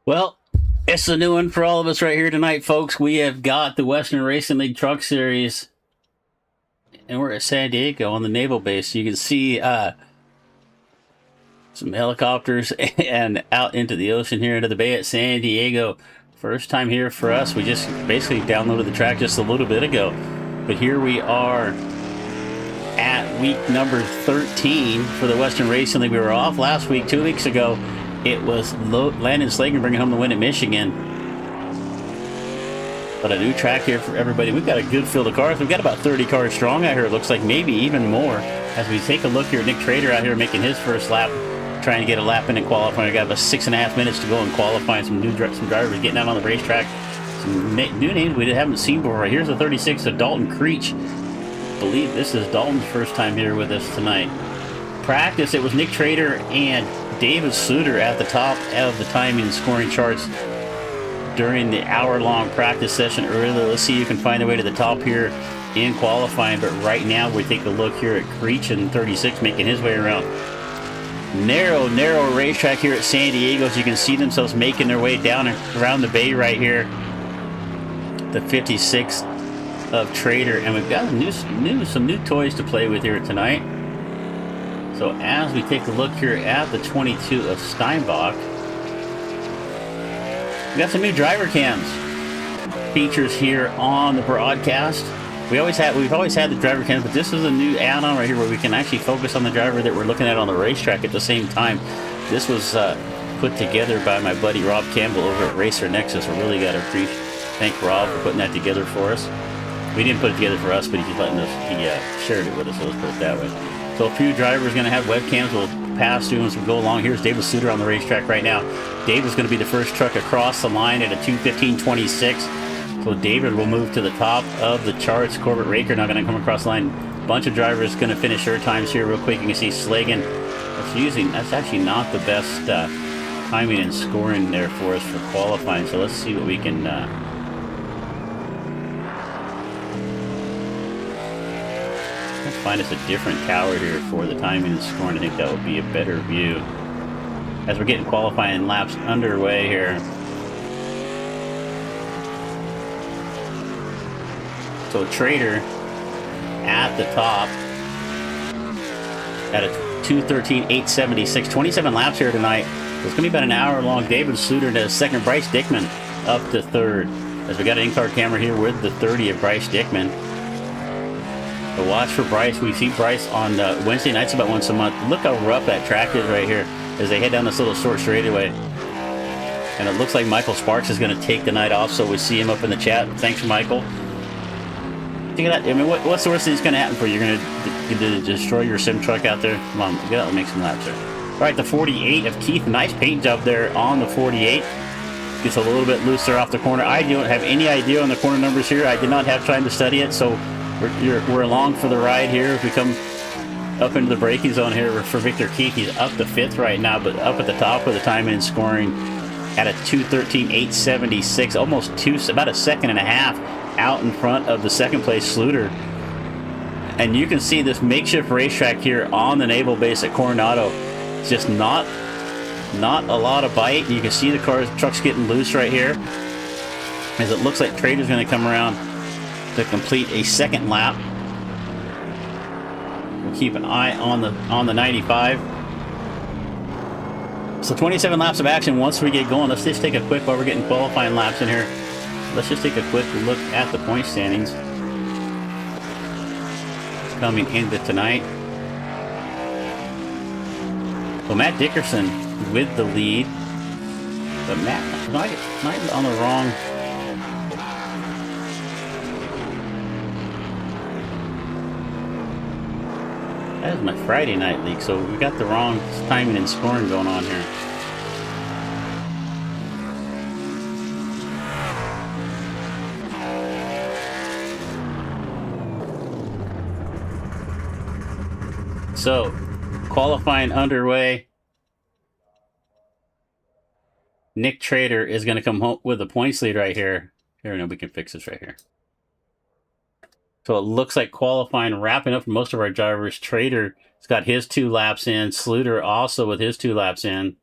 Well, it's a new one for all of us right here tonight, folks. We have got the Western Racing League Truck Series, and we're at San Diego on the naval base. You can see some helicopters and out into the ocean here into the bay at San Diego. First time here for us. We just basically downloaded the track just a little bit ago. But here we are at week number 13 for the Western Racing League. We were off last week, 2 weeks ago. It was Landon Slager bringing home the win at Michigan. But a new track here for everybody. We've got a good field of cars. We've got about 30 cars strong out here. It looks like maybe even more. As we take a look here, Nick Trader out here making his first lap, trying to get a lap in qualifying. We got about 6.5 minutes to go in qualifying. Some drivers getting out on the racetrack. Some new names we haven't seen before. Here's the 36 of Dalton Creech. I believe this is Dalton's first time here with us tonight. Practice, it was Nick Trader and David Suter at the top of the timing and scoring charts during the hour-long practice session earlier. Let's see if you can find a way to the top here in qualifying. But right now, we take a look here at Creech and 36 making his way around. Narrow racetrack here at San Diego. As you can see themselves making their way down around the bay right here. The 56 of Trader, and we've got some new toys to play with here tonight. So as we take a look here at the 22 of Steinbach, we got some new driver cams features here on the broadcast. We've always had the driver cams, but this is a new add-on right here where we can actually focus on the driver that we're looking at on the racetrack at the same time. This was put together by my buddy Rob Campbell over at Racer Nexus. I really got to thank Rob for putting that together for us. We didn't put it together for us, but he's letting us. He shared it with us. So let's put it that way. So a few drivers going to have webcams. We'll pass through as we go along. Here's David Suter on the racetrack right now. David's going to be the first truck across the line at a 2:15.26. So David will move to the top of the charts. Corbett Raker not going to come across the line. A bunch of drivers going to finish their times here real quick. You can see Slagan. That's actually not the best timing and scoring there for us for qualifying. So let's see what we can... Let's find us a different tower here for the timing and scoring. I think that would be a better view. As we're getting qualifying laps underway here. So Trader at the top at a 2:13.876. 27 laps here tonight. So it's going to be about an hour long. David Suter to second. Bryce Dickman up to third. As we got an in-car camera here with the 30 of Bryce Dickman. So watch for Bryce. We see Bryce on Wednesday nights about once a month. Look how rough that track is right here as they head down this little short straightaway. And it looks like Michael Sparks is going to take the night off, so we see him up in the chat. Thanks, Michael. Think of that. I mean, what's the worst thing that's going to happen for you? You're going to destroy your sim truck out there? Come on, get out and make some laps there. All right, the 48 of Keith. Nice paint job there on the 48. Gets a little bit looser off the corner. I don't have any idea on the corner numbers here. I did not have time to study it, so we're along for the ride here. If we come up into the braking zone here for Victor Keith, he's up to 5th right now, but up at the top of the timing and scoring at a 2:13.876, almost about a second and a half out in front of the second place Sluter. And you can see this makeshift racetrack here on the naval base at Coronado. It's just not a lot of bite. You can see the trucks getting loose right here as it looks like Trader's going to come around to complete a second lap. We'll keep an eye on the 95. So 27 laps of action once we get going. Let's just take a quick, while we're getting qualifying laps in here, let's just take a quick look at the point standings coming into tonight. So Matt Dickerson with the lead, but Matt might on the wrong. That is my Friday night league, so we got the wrong timing and scoring going on here. So, qualifying underway. Nick Trader is going to come home with the points lead right here. Here, no, we can fix this right here. So it looks like qualifying wrapping up for most of our drivers. Trader's got his 2 laps in. Sluter also with his 2 laps in.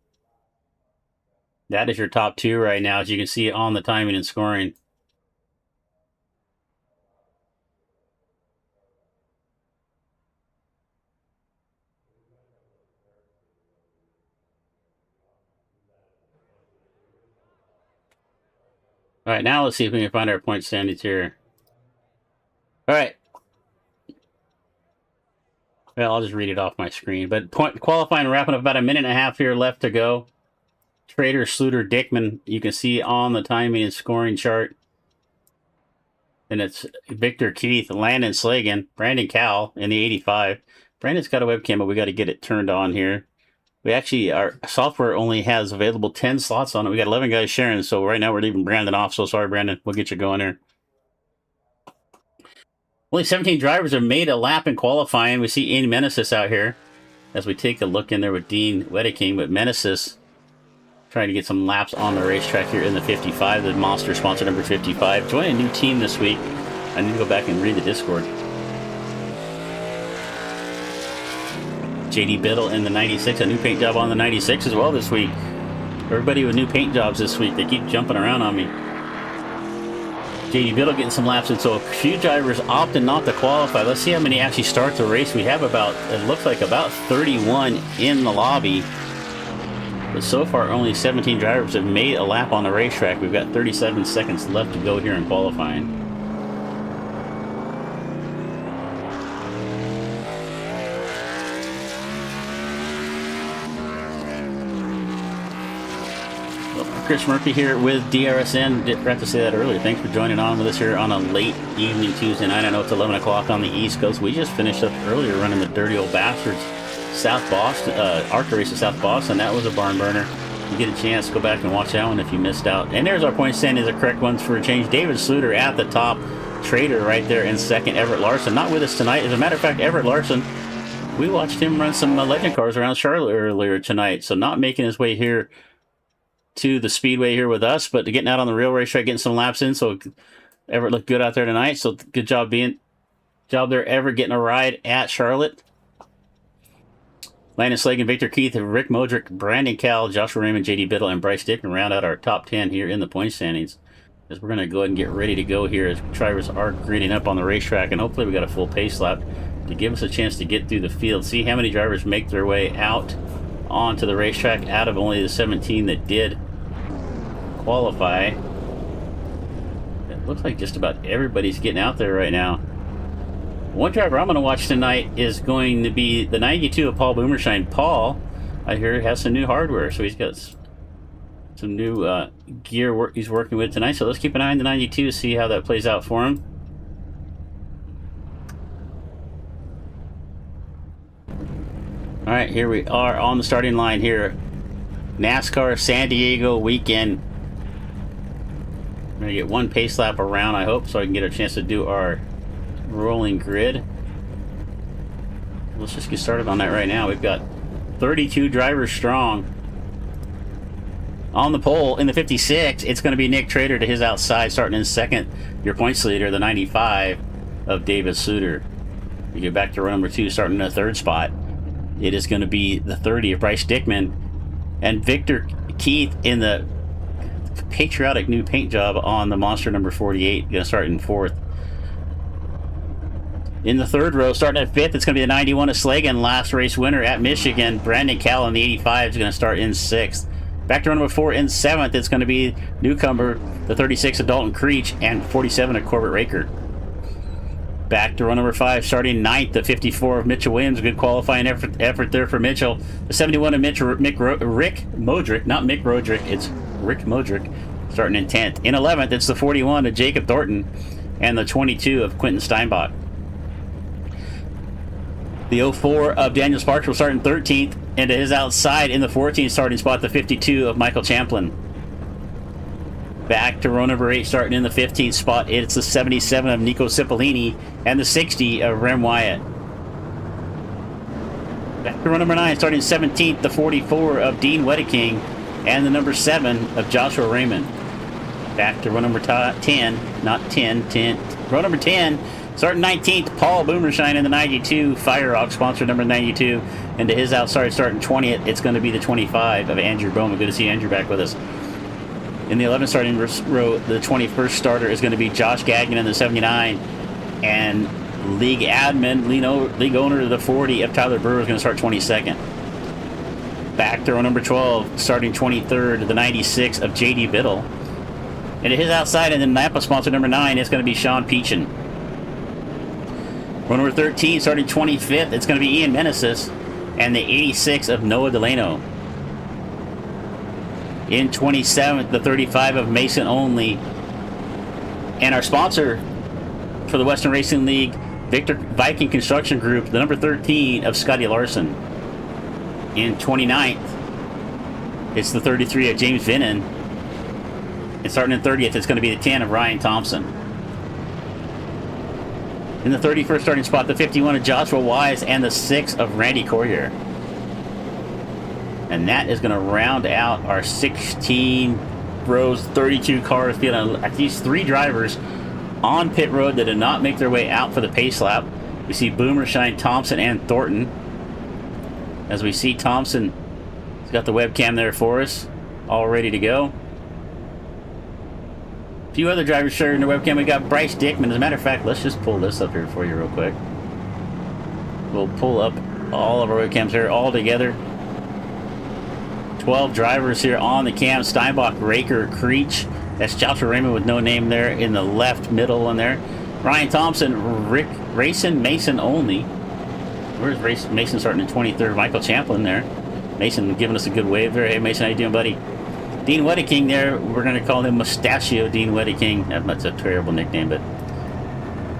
That is your top two right now, as you can see on the timing and scoring. All right, now let's see if we can find our point standings here. All right. Well, I'll just read it off my screen. But qualifying wrapping up, about a minute and a half here left to go. Trader, Sluter, Dickman, you can see on the timing and scoring chart. And it's Victor, Keith, Landon, Slagan, Brandon Cowell in the 85. Brandon's got a webcam, but we got to get it turned on here. We actually, our software only has available 10 slots on it. We got 11 guys sharing, so right now we're leaving Brandon off. So sorry, Brandon. We'll get you going here. Only 17 drivers have made a lap in qualifying. We see Ian Meneses out here as we take a look in there with Dean Wedeking, but Meneses trying to get some laps on the racetrack here in the 55, the Monster sponsor number 55. Joining a new team this week. I need to go back and read the Discord. JD Biddle in the 96, a new paint job on the 96 as well this week. Everybody with new paint jobs this week, they keep jumping around on me. JD Biddle getting some laps in, so a few drivers opted not to qualify. Let's see how many actually start the race. We have about, it looks like about 31 in the lobby. But so far, only 17 drivers have made a lap on the racetrack. We've got 37 seconds left to go here in qualifying. Chris Murphy here with DRSN. Forgot to say that earlier. Thanks for joining on with us here on a late evening Tuesday night. I know it's 11 o'clock on the East Coast. We just finished up earlier running the Dirty Old Bastards South Boston, ARCA race of South Boston. That was a barn burner. You get a chance, go back and watch that one if you missed out. And there's our point standings, the correct ones for a change. David Sluter at the top. Trader right there in second. Everett Larson not with us tonight. As a matter of fact, Everett Larson, we watched him run some legend cars around Charlotte earlier tonight. So not making his way here to the speedway here with us, but getting out on the real racetrack, getting some laps in. So Everett looked good out there tonight. So good job there, Everett, getting a ride at Charlotte. Landon Slagan, Victor Keith, Rick Modric, Brandon Cowell, Joshua Raymond, JD Biddle, and Bryce Dickman round out our top 10 here in the point standings. As we're going to go ahead and get ready to go here as drivers are greeting up on the racetrack, and hopefully we got a full pace lap to give us a chance to get through the field. See how many drivers make their way out onto the racetrack out of only the 17 that did qualify. It looks like just about everybody's getting out there right now. One driver I'm going to watch tonight is going to be the 92 of Paul Boomershine. Paul, I hear, has some new hardware, so he's got some new gear he's working with tonight. So let's keep an eye on the 92, see how that plays out for him. All right, here we are on the starting line here. NASCAR San Diego weekend. We're going to get one pace lap around, I hope, so I can get a chance to do our rolling grid. Let's just get started on that right now. We've got 32 drivers strong. On the pole in the 56, it's going to be Nick Trader to his outside, starting in second. Your points leader, the 95 of David Sluter. You get back to row number 2, starting in the third spot. It is going to be the 30 of Bryce Dickman. And Victor Keith in the patriotic new paint job on the Monster number 48. Going to start in fourth. In the third row, starting at fifth, it's going to be the 91 of Slagan, last race winner at Michigan. Brandon Cowell in the 85 is going to start in sixth. Back to row number 4 in seventh, it's going to be newcomer, the 36 of Dalton Creech, and 47 of Corbett Raker. Back to row number 5, starting ninth, the 54 of Mitchell Williams. Good qualifying effort there for Mitchell. The 71 of Rick Modric, not Mick Roderick, it's Rick Modric, starting in 10th. In 11th, it's the 41 of Jacob Thornton and the 22 of Quentin Steinbach. The 04 of Daniel Sparks will start in 13th, and to his outside in the 14th starting spot, the 52 of Michael Champlin. Back to row number 8, starting in the 15th spot, it's the 77 of Nico Cipollini and the 60 of Rem Wyatt. Back to row number 9, starting 17th, the 44 of Dean Wedeking and the number 7 of Joshua Raymond. Back to row number 10, row number 10, Starting 19th, Paul Boomershine in the 92. Fire Rock, sponsor number 92. And to his outside, starting 20th, it's going to be the 25 of Andrew Bowman. Good to see Andrew back with us. In the 11th starting row, the 21st starter is going to be Josh Gagnon in the 79. And league admin, league owner of the 40 of Tyler Brewer is going to start 22nd. Back to row number 12, starting 23rd, the 96 of J.D. Biddle. And to his outside, and then Napa sponsor number 9, it's going to be Sean Peachin. Row number 13, starting 25th, it's going to be Ian Meneses and the 86 of Noah Delano. In 27th, the 35 of Mason Only. And our sponsor for the Western Racing League, Viking Construction Group, the number 13 of Scotty Larson. In 29th, it's the 33 of James Vinnan. And starting in 30th, it's going to be the 10 of Ryan Thompson. In the 31st starting spot, the 51 of Joshua Wise and the 6 of Randy Corrier. And that is going to round out our 16 rows, 32 cars, feeling at least 3 drivers on pit road that did not make their way out for the pace lap. We see Boomershine, Thompson, and Thornton. As we see Thompson has got the webcam there for us, all ready to go. A few other drivers sharing the webcam. We got Bryce Dickman. As a matter of fact, let's just pull this up here for you real quick. We'll pull up all of our webcams here all together. 12 drivers here on the cam. Steinbach, Raker, Creech. That's Joshua Raymond with no name there in the left middle one there. Ryan Thompson, Rick Racing, Mason Only. Where's Mason starting in 23rd? Michael Champlin there. Mason giving us a good wave there. Hey, Mason, how you doing, buddy? Dean Weddeking there. We're going to call him Mustachio Dean Weddeking. That's a terrible nickname, but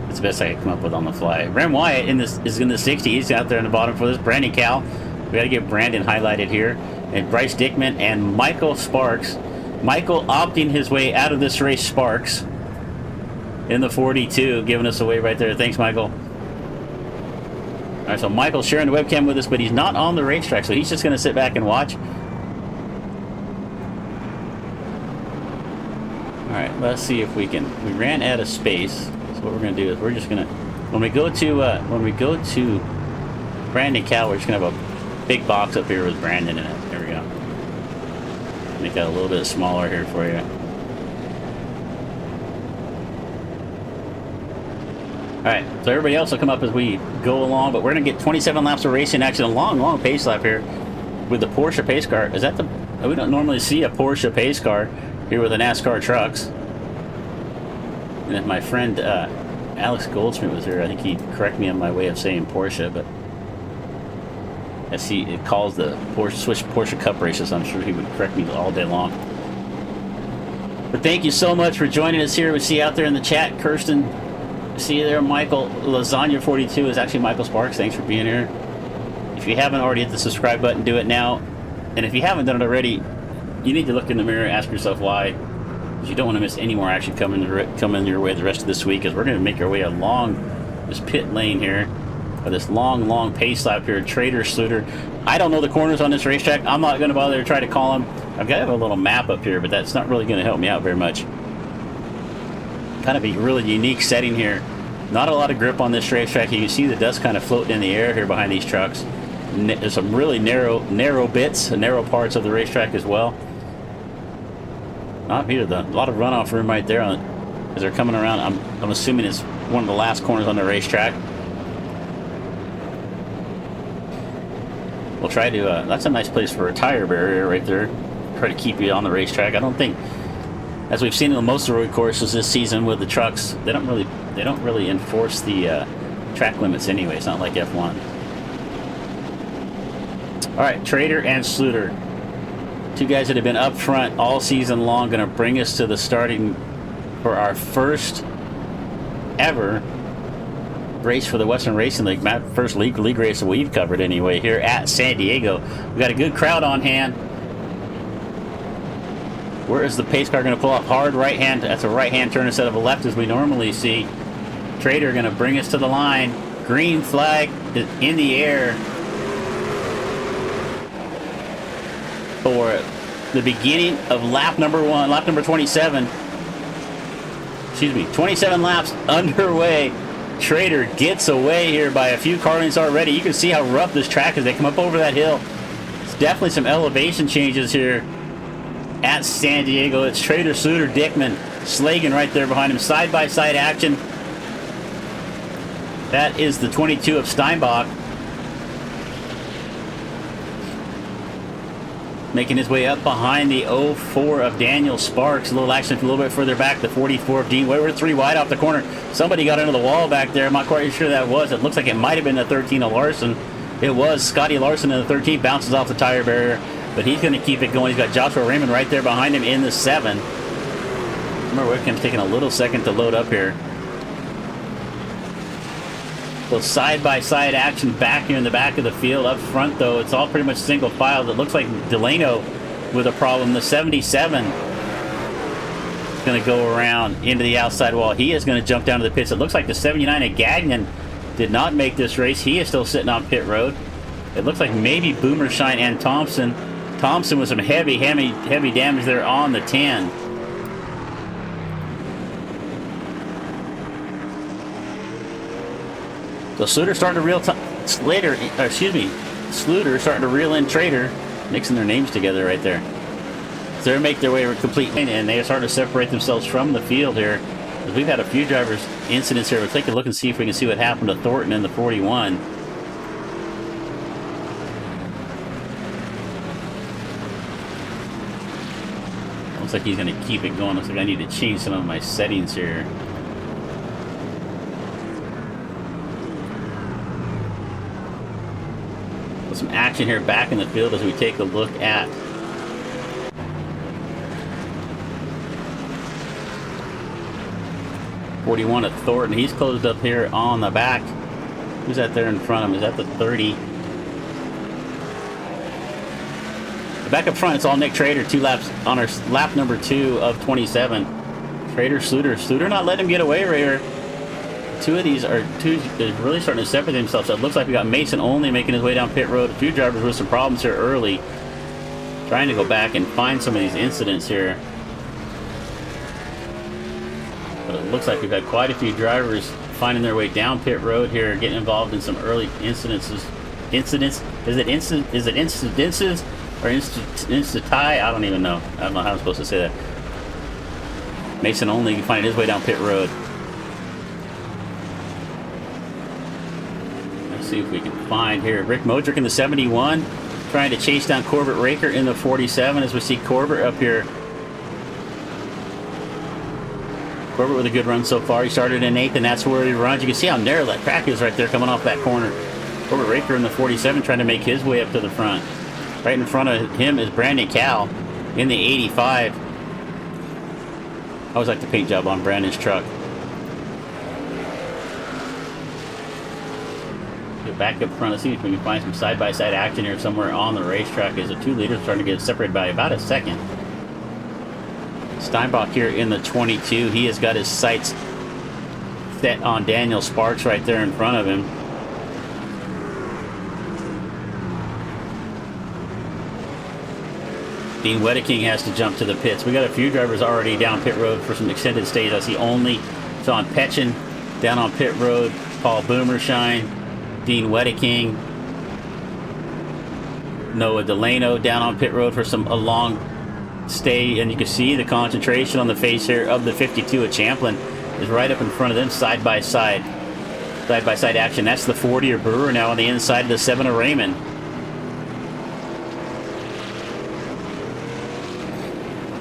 it's the best I can come up with on the fly. Rem Wyatt is in the 60s. He's out there in the bottom for this. Brandon Cal. We got to get Brandon highlighted here. And Bryce Dickman and Michael Sparks. Michael opting his way out of this race, Sparks, in the 42, giving us a wave right there. Thanks, Michael. All right, so Michael's sharing the webcam with us, but he's not on the racetrack, so he's just going to sit back and watch. All right, let's see if we can. We ran out of space, so what we're going to do is we're just going to, when we go to Brandon Cal, we're just going to have a big box up here with Brandon in it. There we go. Make that a little bit smaller here for you. Alright, so everybody else will come up as we go along, but we're going to get 27 laps of racing action. A long pace lap here with the Porsche pace car. Is that the... We don't normally see a Porsche pace car here with the NASCAR trucks. And if my friend Alex Goldsmith was here, I think he'd correct me on my way of saying Porsche, but as he calls the Porsche Cup races, I'm sure he would correct me all day long. But thank you so much for joining us here. We see you out there in the chat, Kirsten. See you there, Michael. Lasagna 42 is actually Michael Sparks. Thanks for being here. If you haven't already hit the subscribe button, do it now. And if you haven't done it already, you need to look in the mirror, ask yourself why. Because you don't want to miss any more action coming your way the rest of this week, as we're going to make our way along this pit lane here, or this long pace lap here. Trader, Sluter. I don't know the corners on this racetrack. I'm not going to bother to try to call them. I've got to have a little map up here, but that's not really going to help me out very much. Kind of a really unique setting here. Not a lot of grip on this racetrack. You can see the dust kind of floating in the air here behind these trucks. There's some really narrow bits, narrow parts of the racetrack as well. Not here, though. A lot of runoff room right there as they're coming around. I'm assuming it's one of the last corners on the racetrack. We'll try to. That's a nice place for a tire barrier right there. Try to keep you on the racetrack. I don't think, as we've seen in most of the road courses this season with the trucks, they don't really enforce the track limits anyway. It's not like F1. All right, Trader and Sluter, two guys that have been up front all season long, going to bring us to the starting for our first ever race for the Western Racing League. First league race that we've covered anyway here at San Diego. We've got a good crowd on hand. Where is the pace car going to pull up? Hard right hand. That's a right hand turn instead of a left as we normally see. Trader going to bring us to the line. Green flag is in the air for the beginning of lap number 1, lap number 27. Excuse me, 27 laps underway Trader gets away here by a few car lengths already. You can see how rough this track is. They come up over that hill. It's definitely some elevation changes here at San Diego. It's Trader, Suter, Dickman, Slagan right there behind him. Side-by-side action. That is the 22 of Steinbach. Making his way up behind the 04 of Daniel Sparks. A little action a little bit further back. The 44 of Dean Weber. 3 wide off the corner. Somebody got into the wall back there. I'm not quite sure that was. It looks like it might have been the 13 of Larson. It was Scotty Larson in the 13. Bounces off the tire barrier. But he's going to keep it going. He's got Joshua Raymond right there behind him in the 7. Remember, Whitcomb's taking a little second to load up here. So side-by-side action back here in the back of the field. Up front, though, it's all pretty much single file. It looks like Delano with a problem. The 77 is going to go around into the outside wall. He is going to jump down to the pits. It looks like the 79 of Gagnon did not make this race. He is still sitting on pit road. It looks like maybe Boomershine and Thompson. Thompson with some heavy damage there on the 10. So Sluter starting to reel Sluter starting to reel in Trader, mixing their names together right there. So they make their way completely, and they are starting to separate themselves from the field here. We've had a few drivers incidents here. We'll take a look and see if we can see what happened to Thornton in the 41. Looks like he's going to keep it going. Looks like I need to change some of my settings here. Some action here back in the field as we take a look at '41 of Thornton. He's closed up here on the back. Who's that there in front of him? Is that the 30? Back up front, it's all Nick Trader. 2 laps on our lap number 2 of 27. Trader, Sluter not letting him get away right here. Two of these are really starting to separate themselves. So it looks like we got Mason only making his way down pit road. A few drivers with some problems here early. Trying to go back and find some of these incidents here. But it looks like we've had quite a few drivers finding their way down pit road here, getting involved in some early incidences. Incidents? Is it incidences or instanti? I don't even know. I don't know how I'm supposed to say that. Mason only finding his way down pit road. See if we can find here Rick Modrick in the 71 trying to chase down Corbett Raker in the 47 as we see Corbett up here. Corbett with a good run so far. He started in 8th and that's where he runs. You can see how narrow that track is right there coming off that corner. Corbett Raker in the 47 trying to make his way up to the front. Right in front of him is Brandon Cal in the 85. I always like the paint job on Brandon's truck. Back up front, let's see if we can find some side-by-side action here somewhere on the racetrack as the 2 leaders starting to get separated by about a second. Steinbach here in the 22. He has got his sights set on Daniel Sparks right there in front of him. Dean Wedeking has to jump to the pits. We got a few drivers already down pit road for some extended stays. I see only Sean Petchin down on pit road, Paul Boomershine, Dean Wedeking, Noah Delano down on pit road for a long stay, and you can see the concentration on the face here of the 52 of Champlin is right up in front of them, side-by-side action. That's the 40 of Brewer now on the inside of the 7 of Raymond.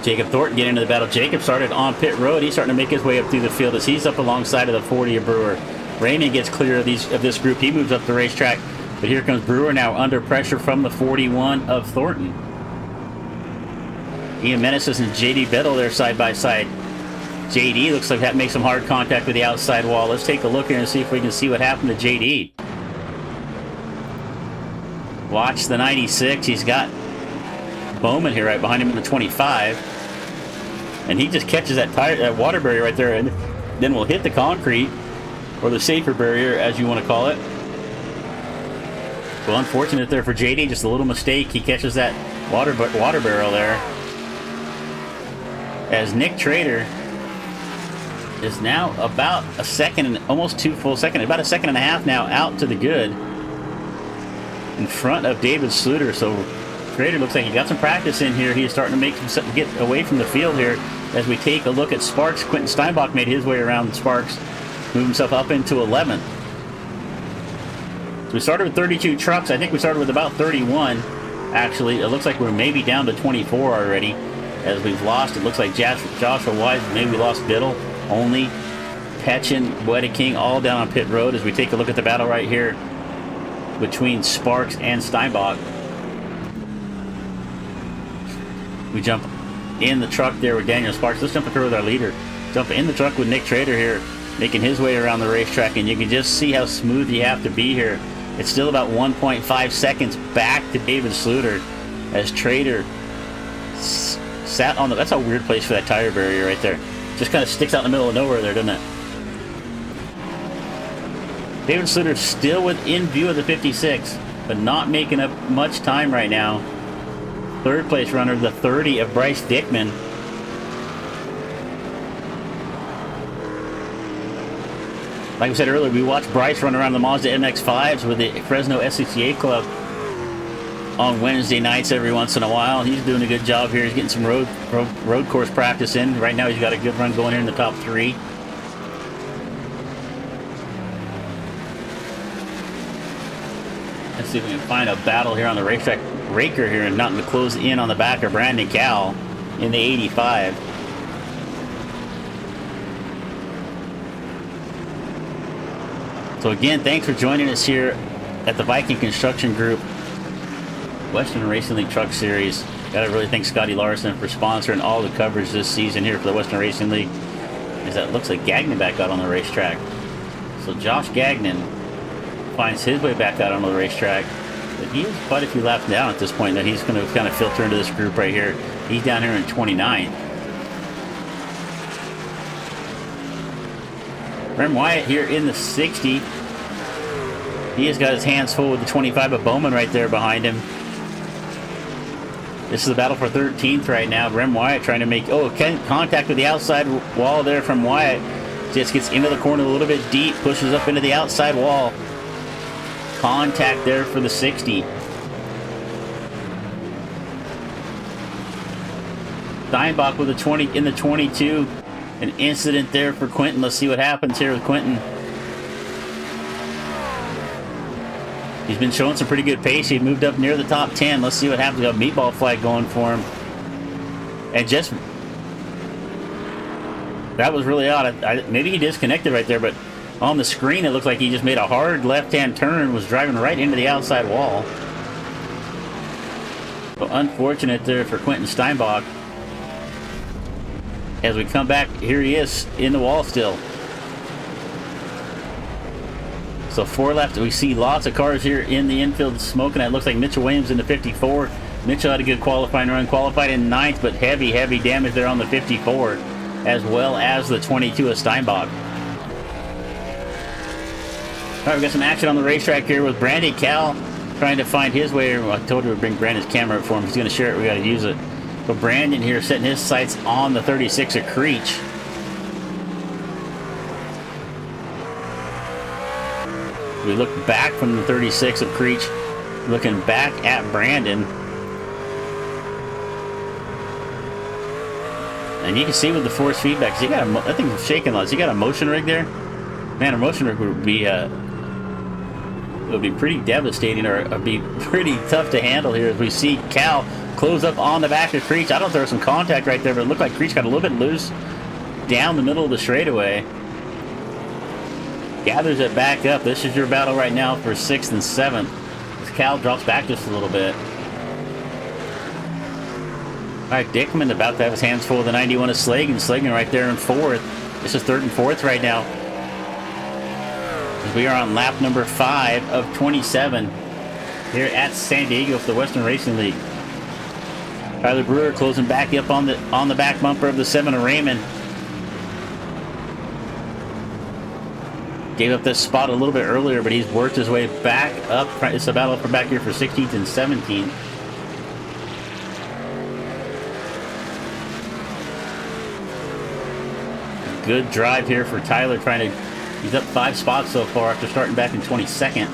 Jacob Thornton getting into the battle. Jacob started on pit road. He's starting to make his way up through the field as he's up alongside of the 40 of Brewer. Raymond gets clear of this group. He moves up the racetrack, but here comes Brewer now under pressure from the 41 of Thornton. Ian Meneses and JD Biddle there side by side. JD looks like that makes some hard contact with the outside wall. Let's take a look here and see if we can see what happened to JD. Watch the 96. He's got Bowman here right behind him in the 25. And he just catches that water barrier right there, and then will hit the concrete, or the safer barrier, as you want to call it. Well, unfortunate there for JD, just a little mistake. He catches that water barrel there. As Nick Trader is now about a second and almost 2 full seconds, about a second and a half now out to the good in front of David Sluter. So Trader looks like he got some practice in here. He's starting to make some get away from the field here as we take a look at Sparks. Quentin Steinbach made his way around Sparks, moved himself up into 11th. So we started with 32 trucks. I think we started with about 31. Actually, it looks like we're maybe down to 24 already as we've lost. It looks like Joshua Wise, maybe we lost Biddle, only Petchin, Weta King, all down on pit road as we take a look at the battle right here between Sparks and Steinbach. We jump in the truck there with Daniel Sparks. Let's jump through with our leader. Jump in the truck with Nick Trader here, making his way around the racetrack, and you can just see how smooth you have to be here. It's still about 1.5 seconds back to David Sluter as Trader sat on the... That's a weird place for that tire barrier right there. Just kind of sticks out in the middle of nowhere there, doesn't it? David Sluter still within view of the 56, but not making up much time right now. Third place runner, the 30 of Bryce Dickman. Like we said earlier, we watched Bryce run around the Mazda MX-5s with the Fresno SCCA Club on Wednesday nights every once in a while. He's doing a good job here. He's getting some road course practice in. Right now he's got a good run going here in the top 3. Let's see if we can find a battle here on the racetrack. Raker here and nothing to close in on the back of Brandon Cowell in the 85. So again, thanks for joining us here at the Viking Construction Group Western Racing League Truck Series. Gotta really thank Scotty Larson for sponsoring all the coverage this season here for the Western Racing League. As that looks like Gagnon back out on the racetrack. So Josh Gagnon finds his way back out on the racetrack. But he has quite a few laps down at this point that he's going to kind of filter into this group right here. He's down here in 29th. Rem Wyatt here in the 60. He has got his hands full with the 25 of Bowman right there behind him. This is the battle for 13th right now. Rem Wyatt trying to make contact with the outside wall there from Wyatt. Just gets into the corner a little bit deep, pushes up into the outside wall. Contact there for the 60. Steinbach with a 20 in the 22. An incident there for Quentin. Let's see what happens here with Quentin. He's been showing some pretty good pace. He moved up near the top 10. Let's see what happens. Got a meatball flag going for him. And just... that was really odd. Maybe he disconnected right there, but on the screen it looked like he just made a hard left-hand turn, was driving right into the outside wall. So unfortunate there for Quentin Steinbach. As we come back, here he is in the wall still. So 4 left. We see lots of cars here in the infield smoking. It looks like Mitchell Williams in the 54. Mitchell had a good qualifying run, qualified in 9th, but heavy damage there on the 54, as well as the 22 of Steinbach. All right, we got some action on the racetrack here with Brandon Cowell trying to find his way. Well, I told you we'd bring Brandon's camera up for him. He's going to share it. We got to use it. So Brandon here setting his sights on the 36 of Creech. We look back from the 36 of Creech, looking back at Brandon. And you can see with the force feedback, he got that thing's shaking lots. He got a motion rig there. Man, a motion rig would be pretty devastating, or it'd be pretty tough to handle here as we see Cal close up on the back of Creech. I don't know if there was some contact right there, but it looked like Creech got a little bit loose down the middle of the straightaway. Gathers it back up. This is your battle right now for 6th and 7th. As Cal drops back just a little bit. Alright, Dickman about to have his hands full of the 91 of Slagan. Slagan right there in 4th. This is 3rd and 4th right now. As we are on lap number 5 of 27 here at San Diego for the Western Racing League. Tyler Brewer closing back up on the back bumper of the 7 of Raymond. Gave up this spot a little bit earlier, but he's worked his way back up. It's a battle for back here for 16th and 17th. good drive here for Tyler, trying to... He's up 5 spots so far after starting back in 22nd.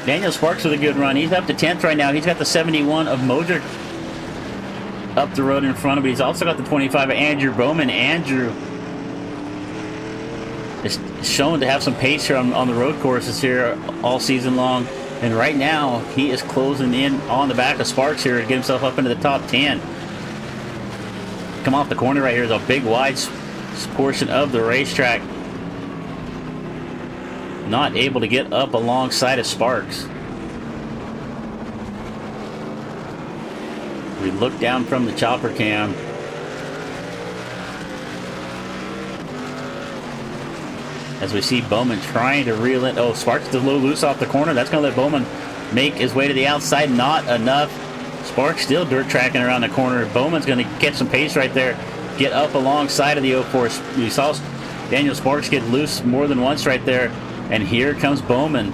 Daniel Sparks with a good run. He's up to 10th right now. He's got the 71 of Modric up the road in front of him. He's also got the 25 of Andrew Bowman. Andrew is shown to have some pace here on the road courses here all season long. And right now, he is closing in on the back of Sparks here to get himself up into the top 10. Come off the corner right here is a big wide portion of the racetrack. Not able to get up alongside of Sparks. We look down from the chopper cam. As we see Bowman trying to reel in. Oh, Sparks is a little loose off the corner. That's going to let Bowman make his way to the outside. Not enough. Sparks still dirt tracking around the corner. Bowman's going to catch some pace right there. Get up alongside of the 04. You saw Daniel Sparks get loose more than once right there. And here comes Bowman.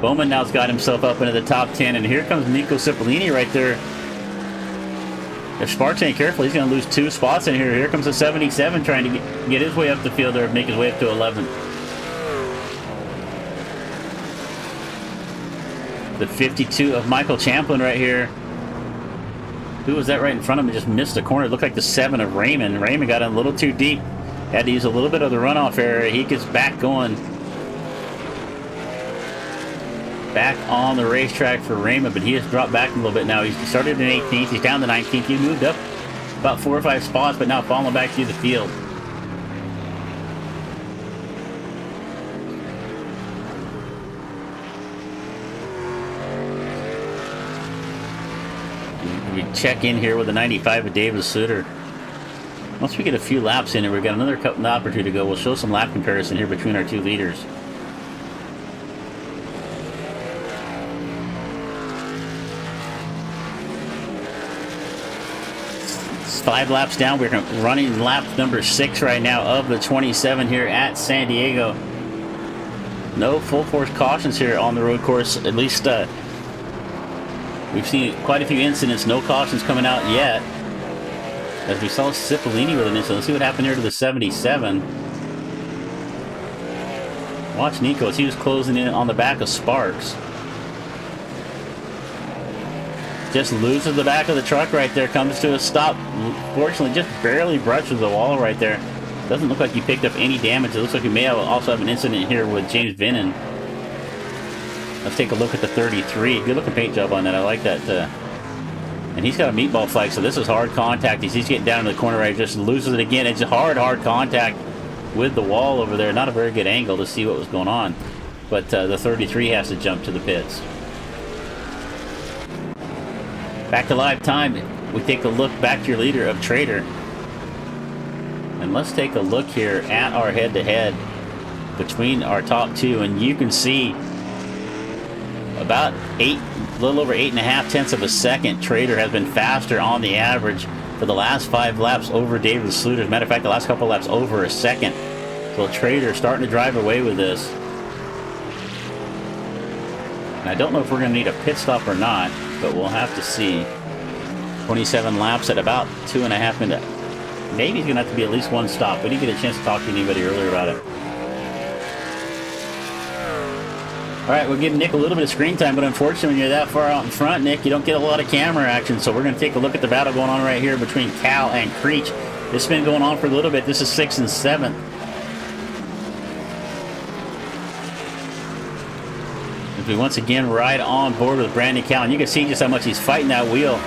Bowman now's got himself up into the top 10. And here comes Nico Cipollini right there. If Sparks ain't careful, he's going to lose 2 spots in here. Here comes a 77 trying to get his way up the field or make his way up to 11th. The 52 of Michael Champlin right here. Who was that right in front of him? Just missed the corner. It looked like the 7 of Raymond. Raymond got in a little too deep. Had to use a little bit of the runoff area. He gets back going. Back on the racetrack for Raymond, but he has dropped back a little bit now. He started in 18th. He's down to 19th. He moved up about 4 or 5 spots, but now falling back through the field. We check in here with the 95 of David Suter. Once we get a few laps in, and we've got another lap or two to go, we'll show some lap comparison here between our 2 leaders. It's 5 laps down. We're running lap number 6 right now of the 27 here at San Diego. No full force cautions here on the road course. At least we've seen quite a few incidents. No cautions coming out yet. As we saw Cipollini with an incident. Let's see what happened here to the 77. Watch Nico as he was closing in on the back of Sparks. Just loses the back of the truck right there. Comes to a stop. Fortunately, just barely brushes the wall right there. Doesn't look like he picked up any damage. It looks like we may also have an incident here with James Vinnan. Let's take a look at the 33. Good looking paint job on that. I like that. And he's got a meatball flag, so this is hard contact. He's getting down in the corner right, just loses it again. It's hard contact with the wall over there. Not a very good angle to see what was going on. But the 33 has to jump to the pits. Back to live time. We take a look back to your leader of Trader. And let's take a look here at our head-to-head between our top 2. And you can see about a little over 8.5 tenths of a second. Trader has been faster on the average for the last 5 laps over David Sluter. As a matter of fact, the last couple laps over a second. So Trader starting to drive away with this. And I don't know if we're going to need a pit stop or not, but we'll have to see. 27 laps at about 2.5 minutes. Maybe he's going to have to be at least 1 stop. We didn't get a chance to talk to anybody earlier about it. All right, we'll give Nick a little bit of screen time, but unfortunately, when you're that far out in front, Nick, you don't get a lot of camera action. So we're going to take a look at the battle going on right here between Cal and Creech. This has been going on for a little bit. This is 6th and 7th. As we once again ride on board with Brandon Cal, and you can see just how much he's fighting that wheel.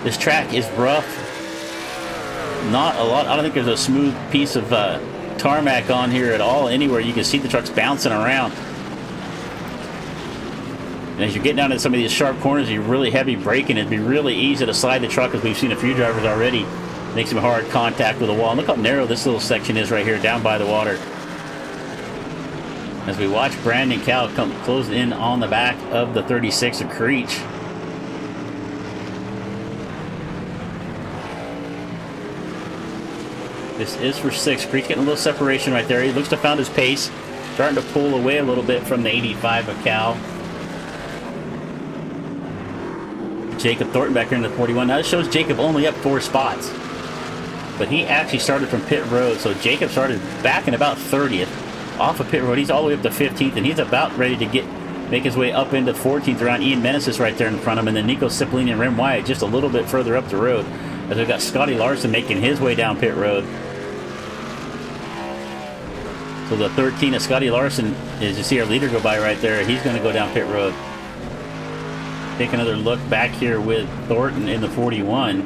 This track is rough. Not a lot. I don't think there's a smooth piece of tarmac on here at all anywhere. You can see the truck's bouncing around. And as you get down to some of these sharp corners, you're really heavy braking. It'd be really easy to slide the truck, as we've seen a few drivers already make some hard contact with the wall. And look how narrow this little section is right here down by the water. As we watch Brandon Cal come close in on the back of the 36 of Creech. This is for 6. Creech getting a little separation right there. He looks to have found his pace. Starting to pull away a little bit from the 85 of Cal. Jacob Thornton back here in the 41. Now this shows Jacob only up 4 spots. But he actually started from pit road, so Jacob started back in about 30th off of pit road. He's all the way up to 15th, and he's about ready to make his way up into 14th around Ian Meneses right there in front of him, and then Nico Cipollini and Rem Wyatt just a little bit further up the road, as we've got Scotty Larson making his way down pit road. So the 13 of Scotty Larson, as you see our leader go by right there, he's going to go down pit road. Take another look back here with Thornton in the 41.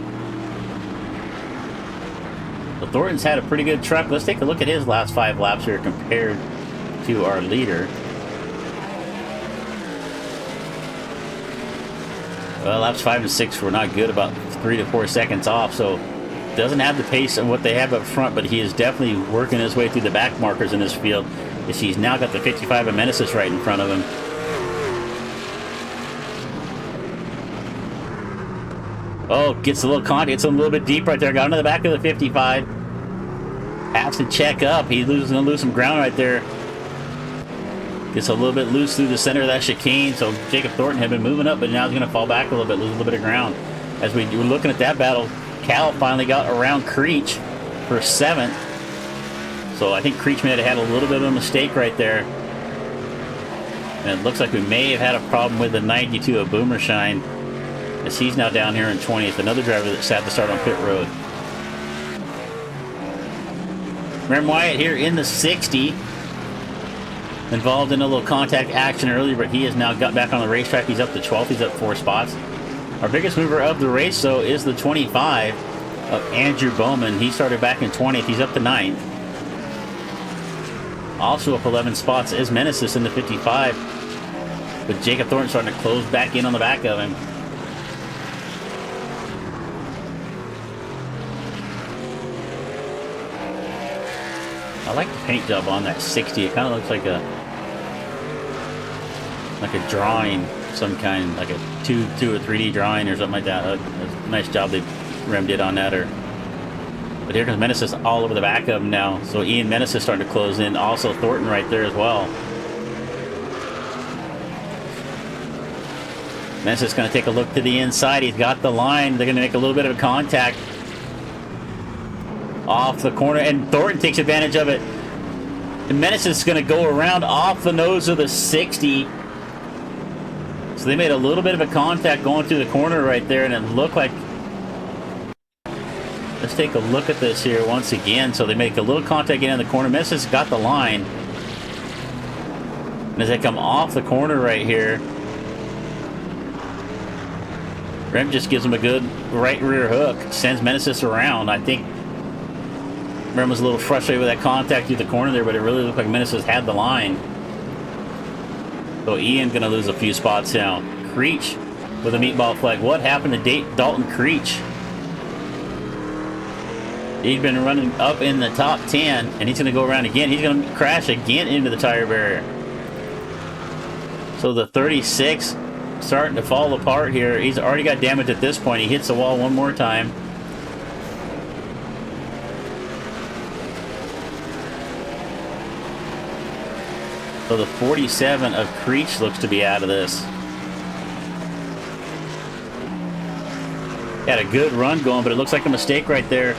So Thornton's had a pretty good truck. Let's take a look at his last 5 laps here compared to our leader. Well, laps 5 and 6 were not good, about 3 to 4 seconds off, so doesn't have the pace of what they have up front, but he is definitely working his way through the back markers in this field, as he's now got the 55 of Meneses right in front of him. Oh, gets a little contact, gets a little bit deep right there, got into the back of the 55. Has to check up, he's going to lose some ground right there. Gets a little bit loose through the center of that chicane, so Jacob Thornton had been moving up, but now he's going to fall back a little bit, lose a little bit of ground. As we were looking at that battle, Cal finally got around Creech for 7th. So I think Creech may have had a little bit of a mistake right there. And it looks like we may have had a problem with the 92 of Boomershine, as he's now down here in 20th. Another driver that sat to start on pit road. Rem Wyatt here in the 60. Involved in a little contact action earlier, but he has now got back on the racetrack. He's up to 12th. He's up 4 spots. Our biggest mover of the race, though, is the 25 of Andrew Bowman. He started back in 20th. He's up to 9th. Also up 11 spots is Meneses in the 55, with Jacob Thornton starting to close back in on the back of him. I like the paint job on that 60. It kind of looks like a drawing, some kind, like a 2 or 3D drawing or something like that. A nice job Rem did on that. But here comes Meneses all over the back of him now. So Ian Meneses starting to close in. Also Thornton right there as well. Meneses going to take a look to the inside. He's got the line. They're going to make a little bit of a contact off the corner, and Thornton takes advantage of it. And Meneses is going to go around off the nose of the 60. So they made a little bit of a contact going through the corner right there, and it looked like... Let's take a look at this here once again. So they make a little contact in the corner. Meneses got the line. And as they come off the corner right here, Rem just gives him a good right rear hook, sends Meneses around. I think Rem was a little frustrated with that contact through the corner there, but it really looked like Meneses had the line. So Ian going to lose a few spots now. Creech with a meatball flag. What happened to Dalton Creech? He'd been running up in the top 10, and he's going to go around again. He's going to crash again into the tire barrier. So the 36 starting to fall apart here. He's already got damage at this point. He hits the wall one more time. So the 47 of Creech looks to be out of this. Had a good run going, but it looks like a mistake right there.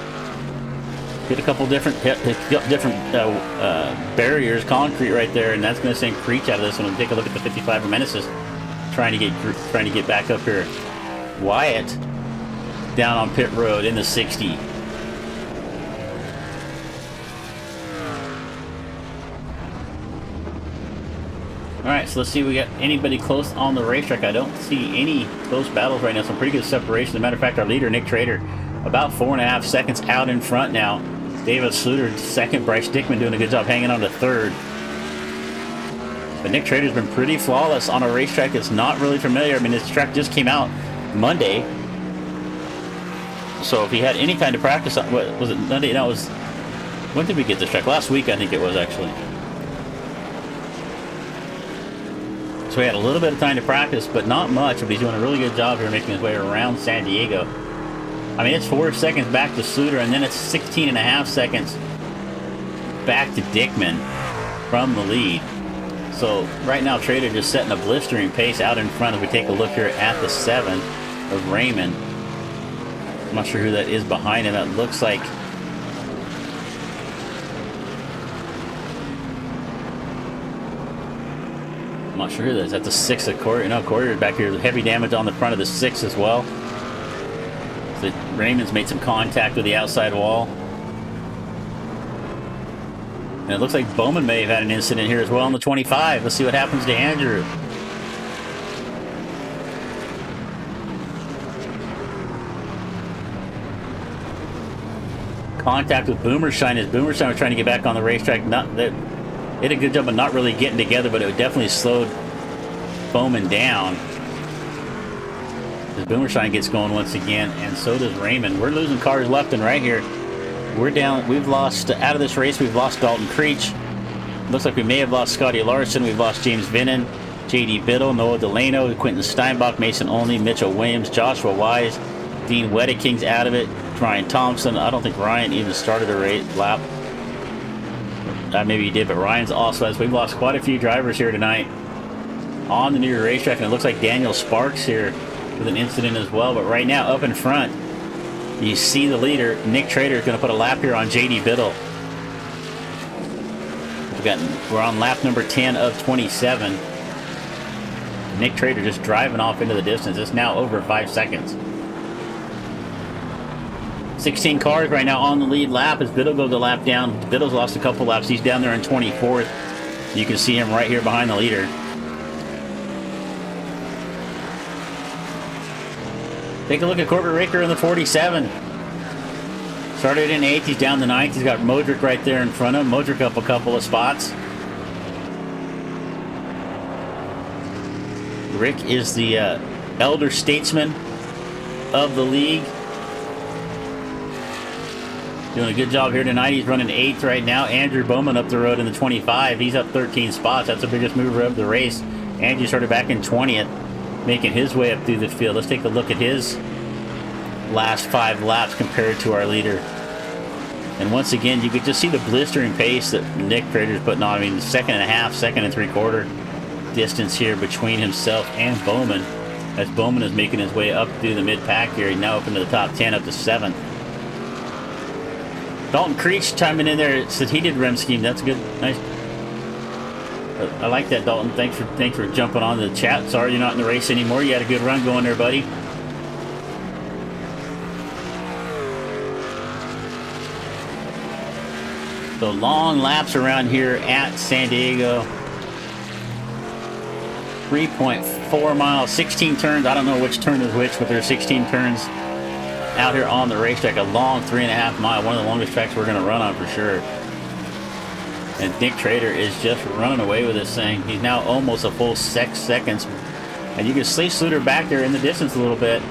Hit a couple different barriers, concrete right there, and that's going to send Creech out of this one. We'll take a look at the 55 of Meneses trying to get back up here. Wyatt down on pit road in the 60. Alright, so let's see if we got anybody close on the racetrack. I don't see any close battles right now. Some pretty good separation. As a matter of fact, our leader, Nick Trader, about 4.5 seconds out in front now. David Sluter, 2nd. Bryce Dickman doing a good job hanging on to 3rd. But Nick Trader's been pretty flawless on a racetrack that's not really familiar. I mean, this track just came out Monday. So if he had any kind of practice on, what was it, Monday? No, it was, when did we get this track? Last week, I think it was, actually. So he had a little bit of time to practice, but not much. But he's doing a really good job here making his way around San Diego. I mean, it's 4 seconds back to Sluter, and then it's 16.5 seconds back to Dickman from the lead. So right now, Trader just setting a blistering pace out in front as we take a look here at the 7. of Raymond. I'm not sure who that is behind him. That looks like... I'm not sure who that is. That's the 6 of Corey. No, Corey's back here. Heavy damage on the front of the 6 as well. So Raymond's made some contact with the outside wall. And it looks like Bowman may have had an incident here as well on the 25. Let's see what happens to Andrew. Contact with Boomershine as Boomershine was trying to get back on the racetrack. They did a good job of not really getting together, but it definitely slowed Bowman down. As Boomershine gets going once again, and so does Raymond. We're losing cars left and right here. We're down. We've lost, out of this race, we've lost Dalton Creech. Looks like we may have lost Scotty Larson. We've lost James Vinnan, J.D. Biddle, Noah Delano, Quentin Steinbach, Mason Only, Mitchell Williams, Joshua Wise, Dean Weddeking's out of it. Ryan Thompson. I don't think Ryan even started a race lap. Maybe he did, but Ryan's also as we've lost quite a few drivers here tonight on the New York racetrack, and it looks like Daniel Sparks here with an incident as well. But right now, up in front, you see the leader, Nick Trader, is going to put a lap here on J.D. Biddle. We're on lap number 10 of 27. Nick Trader just driving off into the distance. It's now over 5 seconds. 16 cars right now on the lead lap as Biddle goes a lap down. Biddle's lost a couple laps. He's down there in 24th. You can see him right here behind the leader. Take a look at Corbett Raker in the 47. Started in 8th. He's down to 9th. He's got Modric right there in front of him. Modric up a couple of spots. Rick is the elder statesman of the league. Doing a good job here tonight. He's running 8th right now. Andrew Bowman up the road in the 25. He's up 13 spots. That's the biggest mover of the race. Andrew started back in 20th, making his way up through the field. Let's take a look at his last 5 laps compared to our leader. And once again, you could just see the blistering pace that Nick Trader's putting on. I mean, second and a half, second and 3/4 distance here between himself and Bowman, as Bowman is making his way up through the mid-pack here. He's now up into the top 10, up to 7th. Dalton Creech chiming in there, said he did REM scheme. That's good. Nice. I like that, Dalton. Thanks for jumping on the chat. Sorry you're not in the race anymore. You had a good run going there, buddy. So long laps around here at San Diego. 3.4 miles, 16 turns. I don't know which turn is which, but there's 16 turns out here on the racetrack. A long 3.5 mile, one of the longest tracks we're going to run on for sure. And Nick Trader is just running away with this thing. He's now almost a full 6 seconds. And you can see Sluter back there in the distance a little bit.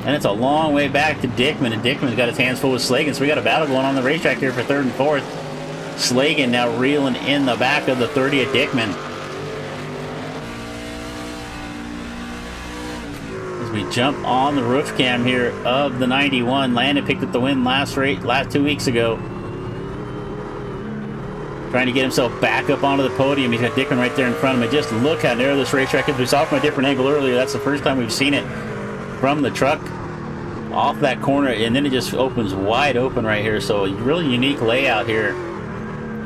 And it's a long way back to Dickman. And Dickman's got his hands full with Slagan. So we got a battle going on the racetrack here for 3rd and 4th. Slagan now reeling in the back of the 30 at Dickman. We jump on the roof cam here of the 91. Landon picked up the win last 2 weeks ago. Trying to get himself back up onto the podium. He's got Dickman right there in front of him. And just look how narrow this racetrack is. We saw it from a different angle earlier. That's the first time we've seen it from the truck off that corner. And then it just opens wide open right here. So a really unique layout here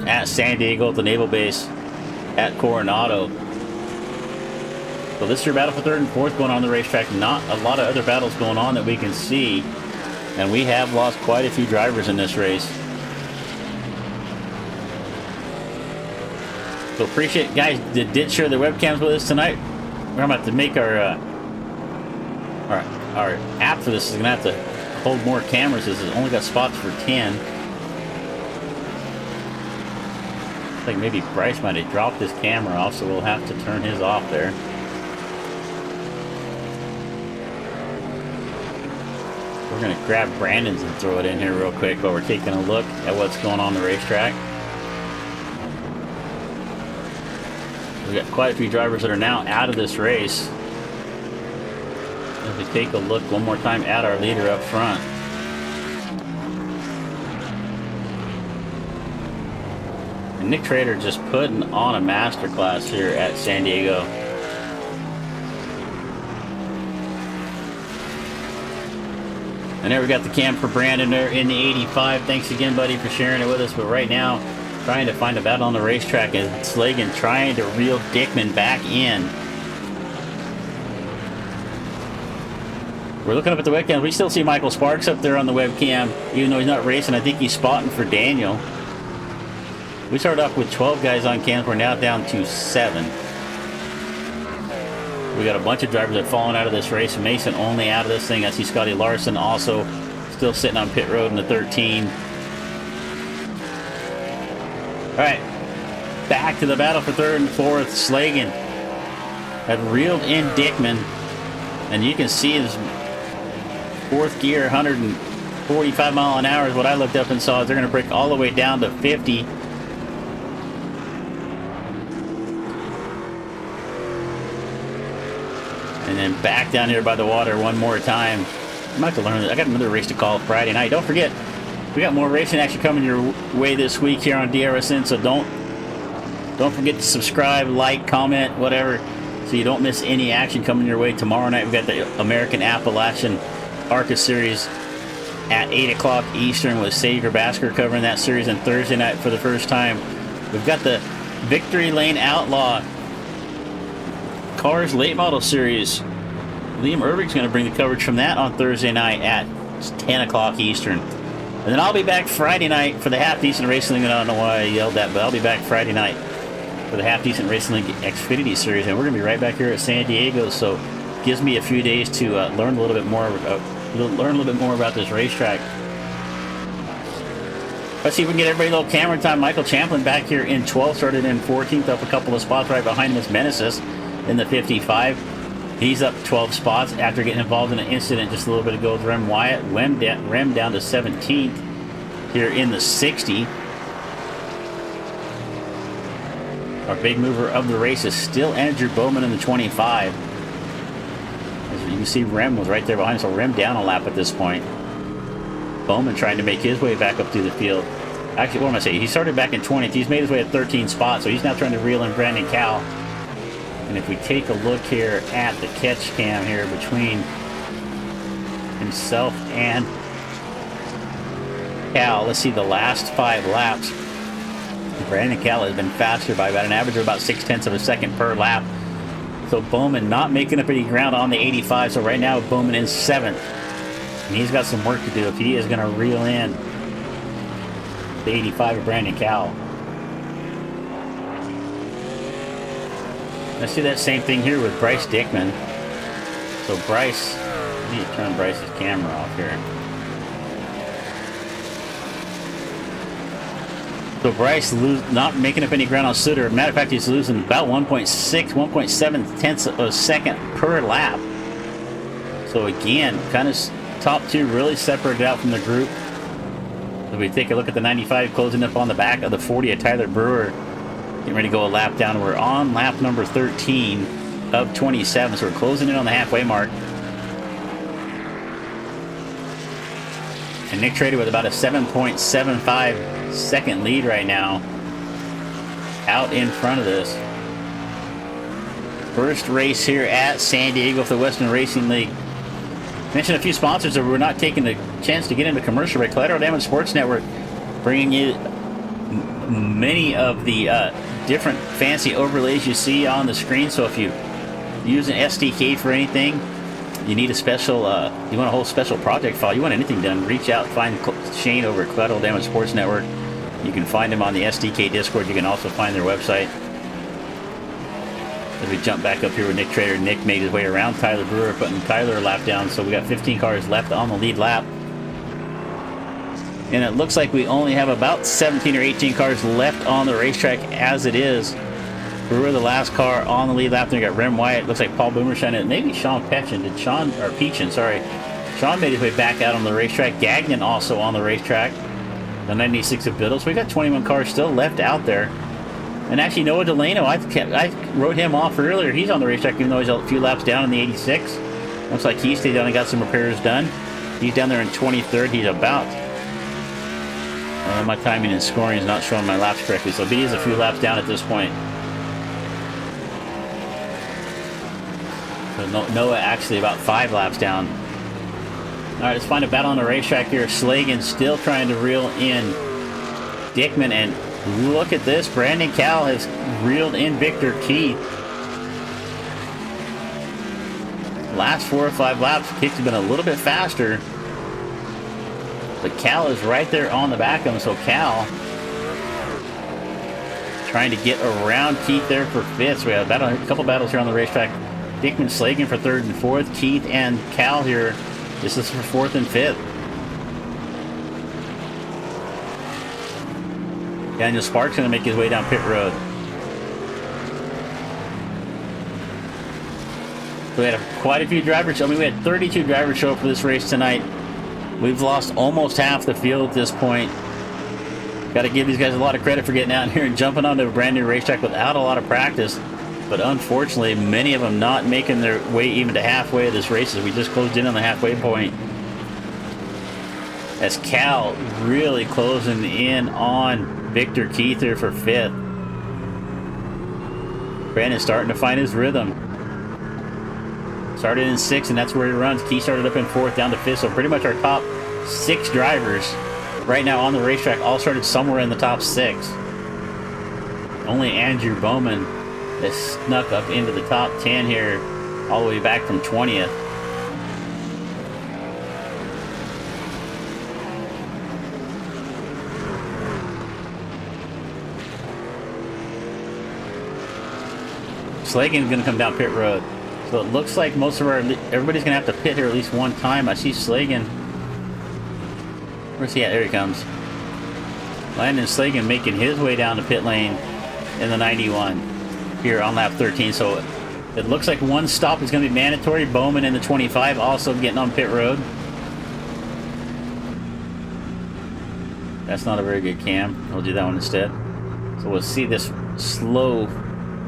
at San Diego at the Naval Base at Coronado. So this is your battle for 3rd and 4th going on the racetrack. Not a lot of other battles going on that we can see. And we have lost quite a few drivers in this race. So appreciate guys that did share their webcams with us tonight. We're about to make our app for this is going to have to hold more cameras. This has only got spots for 10. I think maybe Bryce might have dropped his camera off, so we'll have to turn his off there. We're going to grab Brandon's and throw it in here real quick while we're taking a look at what's going on the racetrack. We've got quite a few drivers that are now out of this race. If we take a look one more time at our leader up front. And Nick Trader just putting on a masterclass here at San Diego. And there we got the cam for Brandon there in the 85. Thanks again, buddy, for sharing it with us. But right now, trying to find a battle on the racetrack, and Slagan trying to reel Dickman back in. We're looking up at the webcam. We still see Michael Sparks up there on the webcam, even though he's not racing. I think he's spotting for Daniel. We started off with 12 guys on cams. We're now down to 7. We got a bunch of drivers that have fallen out of this race. Mason only out of this thing. I see Scotty Larson also still sitting on pit road in the 13. All right, back to the battle for 3rd and 4th. Slagan had reeled in Dickman, and you can see his 4th gear, 145 mile an hour is what I looked up and saw. They're going to break all the way down to 50. And then back down here by the water one more time. I'm about to learn this. I got another race to call Friday night. Don't forget, we got more racing action coming your way this week here on DRSN. So don't forget to subscribe, like, comment, whatever, so you don't miss any action coming your way. Tomorrow night we've got the American Appalachian ARCA Series at 8 o'clock Eastern with Sager Basker covering that series. And Thursday night for the first time, we've got the Victory Lane Outlaw Cars Late Model Series. Liam Irving's going to bring the coverage from that on Thursday night at 10 o'clock Eastern. And then I'll be back Friday night for the Half Decent Racing League. I don't know why I yelled that, but I'll be back Friday night for the Half Decent Racing League Xfinity Series. And we're going to be right back here at San Diego, so it gives me a few days to learn a little bit more about this racetrack. Let's see if we can get everybody a little camera time. Michael Champlin back here in 12th, started in 14th, up a couple of spots right behind Miss Menesis in the 55. He's up 12 spots after getting involved in an incident just a little bit ago with Rem Wyatt. Rem down to 17th here in the 60. Our big mover of the race is still Andrew Bowman in the 25. As you can see, Rem was right there behind, so Rem down a lap at this point. Bowman trying to make his way back up through the field. Actually, what am I saying? He started back in 20th. He's made his way at 13 spots, so he's now trying to reel in Brandon Cowell. And if we take a look here at the catch cam here between himself and Cal, let's see the last 5 laps. Brandon Cal has been faster by about an average of about 0.6 of a second per lap. So Bowman not making up any ground on the 85. So right now Bowman is 7th. And he's got some work to do if he is going to reel in the 85 of Brandon Cal. Let's do that same thing here with Bryce Dickman. So Bryce, I need to turn Bryce's camera off here. So Bryce not making up any ground on Sutter. Matter of fact, he's losing about 1.7 tenths of a second per lap. So again, kind of top 2 really separated out from the group. If we take a look at the 95 closing up on the back of the 40 of Tyler Brewer. Getting ready to go a lap down. We're on lap number 13 of 27, so we're closing in on the halfway mark. And Nick Trader with about a 7.75 second lead right now, out in front of this. First race here at San Diego for the Western Racing League. Mentioned a few sponsors that we're not taking the chance to get into commercial break. Collateral Damage Sports Network bringing you many of the different fancy overlays you see on the screen. So if you use an SDK for anything, you need a special, you want a whole special project file, you want anything done, reach out, find Shane over at Collateral Damage Sports Network. You can find him on the SDK Discord. You can also find their website. As we jump back up here with Nick Trader, Nick made his way around Tyler Brewer, putting Tyler a lap down. So we got 15 cars left on the lead lap. And it looks like we only have about 17 or 18 cars left on the racetrack as it is. Brewer, the last car on the lead lap. Then we got Rem Wyatt. Looks like Paul Boomershine and maybe Sean Peachin. Sean made his way back out on the racetrack. Gagnon also on the racetrack. The 96 of Biddle. So we got 21 cars still left out there. And actually, Noah Delano, I wrote him off earlier. He's on the racetrack, even though he's a few laps down in the 86. Looks like he stayed down and got some repairs done. He's down there in 23rd. He's about... my timing and scoring is not showing my laps correctly, so he is a few laps down at this point. So Noah actually about 5 laps down. All right, let's find a battle on the racetrack here. Slagan still trying to reel in Dickman, and look at this. Brandon Cal has reeled in Victor Keith. Last 4 or 5 laps, Keith's been a little bit faster, but Cal is right there on the back of him. So Cal trying to get around Keith there for 5th. So we have a couple battles here on the racetrack. Dickman, Slagan for 3rd and 4th. Keith and Cal here. This is for 4th and 5th. Daniel Sparks going to make his way down pit road. So we had quite a few drivers. I mean, we had 32 drivers show up for this race tonight. We've lost almost half the field at this point. Got to give these guys a lot of credit for getting out here and jumping onto a brand new racetrack without a lot of practice. But unfortunately, many of them not making their way even to halfway of this race as we just closed in on the halfway point. As Cal really closing in on Victor Keith here for 5th. Brandon's starting to find his rhythm. Started in 6th, and that's where he runs. Keith started up in 4th, down to 5th. So pretty much our top 6 drivers right now on the racetrack all started somewhere in the top 6. Only Andrew Bowman has snuck up into the top 10 here, all the way back from 20th. Slagan's going to come down pit road. So it looks like everybody's going to have to pit here at least one time. I see Slagan. Where's he at? There he comes. Landon Slagan making his way down the pit lane in the 91 here on lap 13. So it looks like one stop is going to be mandatory. Bowman in the 25 also getting on pit road. That's not a very good cam. We'll do that one instead. So we'll see this slow,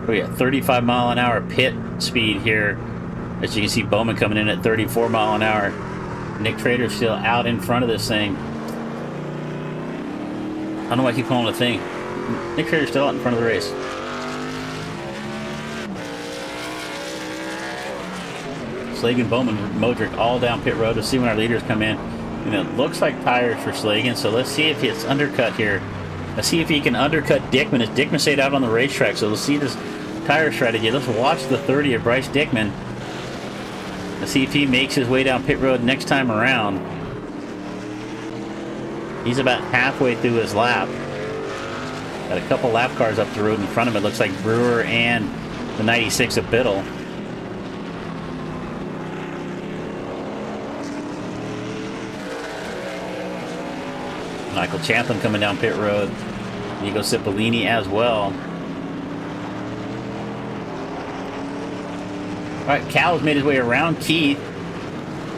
35 mile an hour pit speed here. As you can see, Bowman coming in at 34 mile an hour. Nick Trader's still out in front of this thing. I don't know why I keep calling it a thing. Nick Trader's still out in front of the race. Slagan, Bowman, Modric all down pit road to see when our leaders come in. And it looks like tires for Slagan, so let's see if it's undercut here. Let's see if he can undercut Dickman, as Dickman stayed out on the racetrack. So let's see this tire strategy. Let's watch the 30 of Bryce Dickman. Let's see if he makes his way down pit road next time around. He's about halfway through his lap. Got a couple lap cars up the road in front of him. It looks like Brewer and the 96 of Biddle. Michael Chaplin coming down pit road. Nico Cipollini as well. Alright, Cal has made his way around Keith.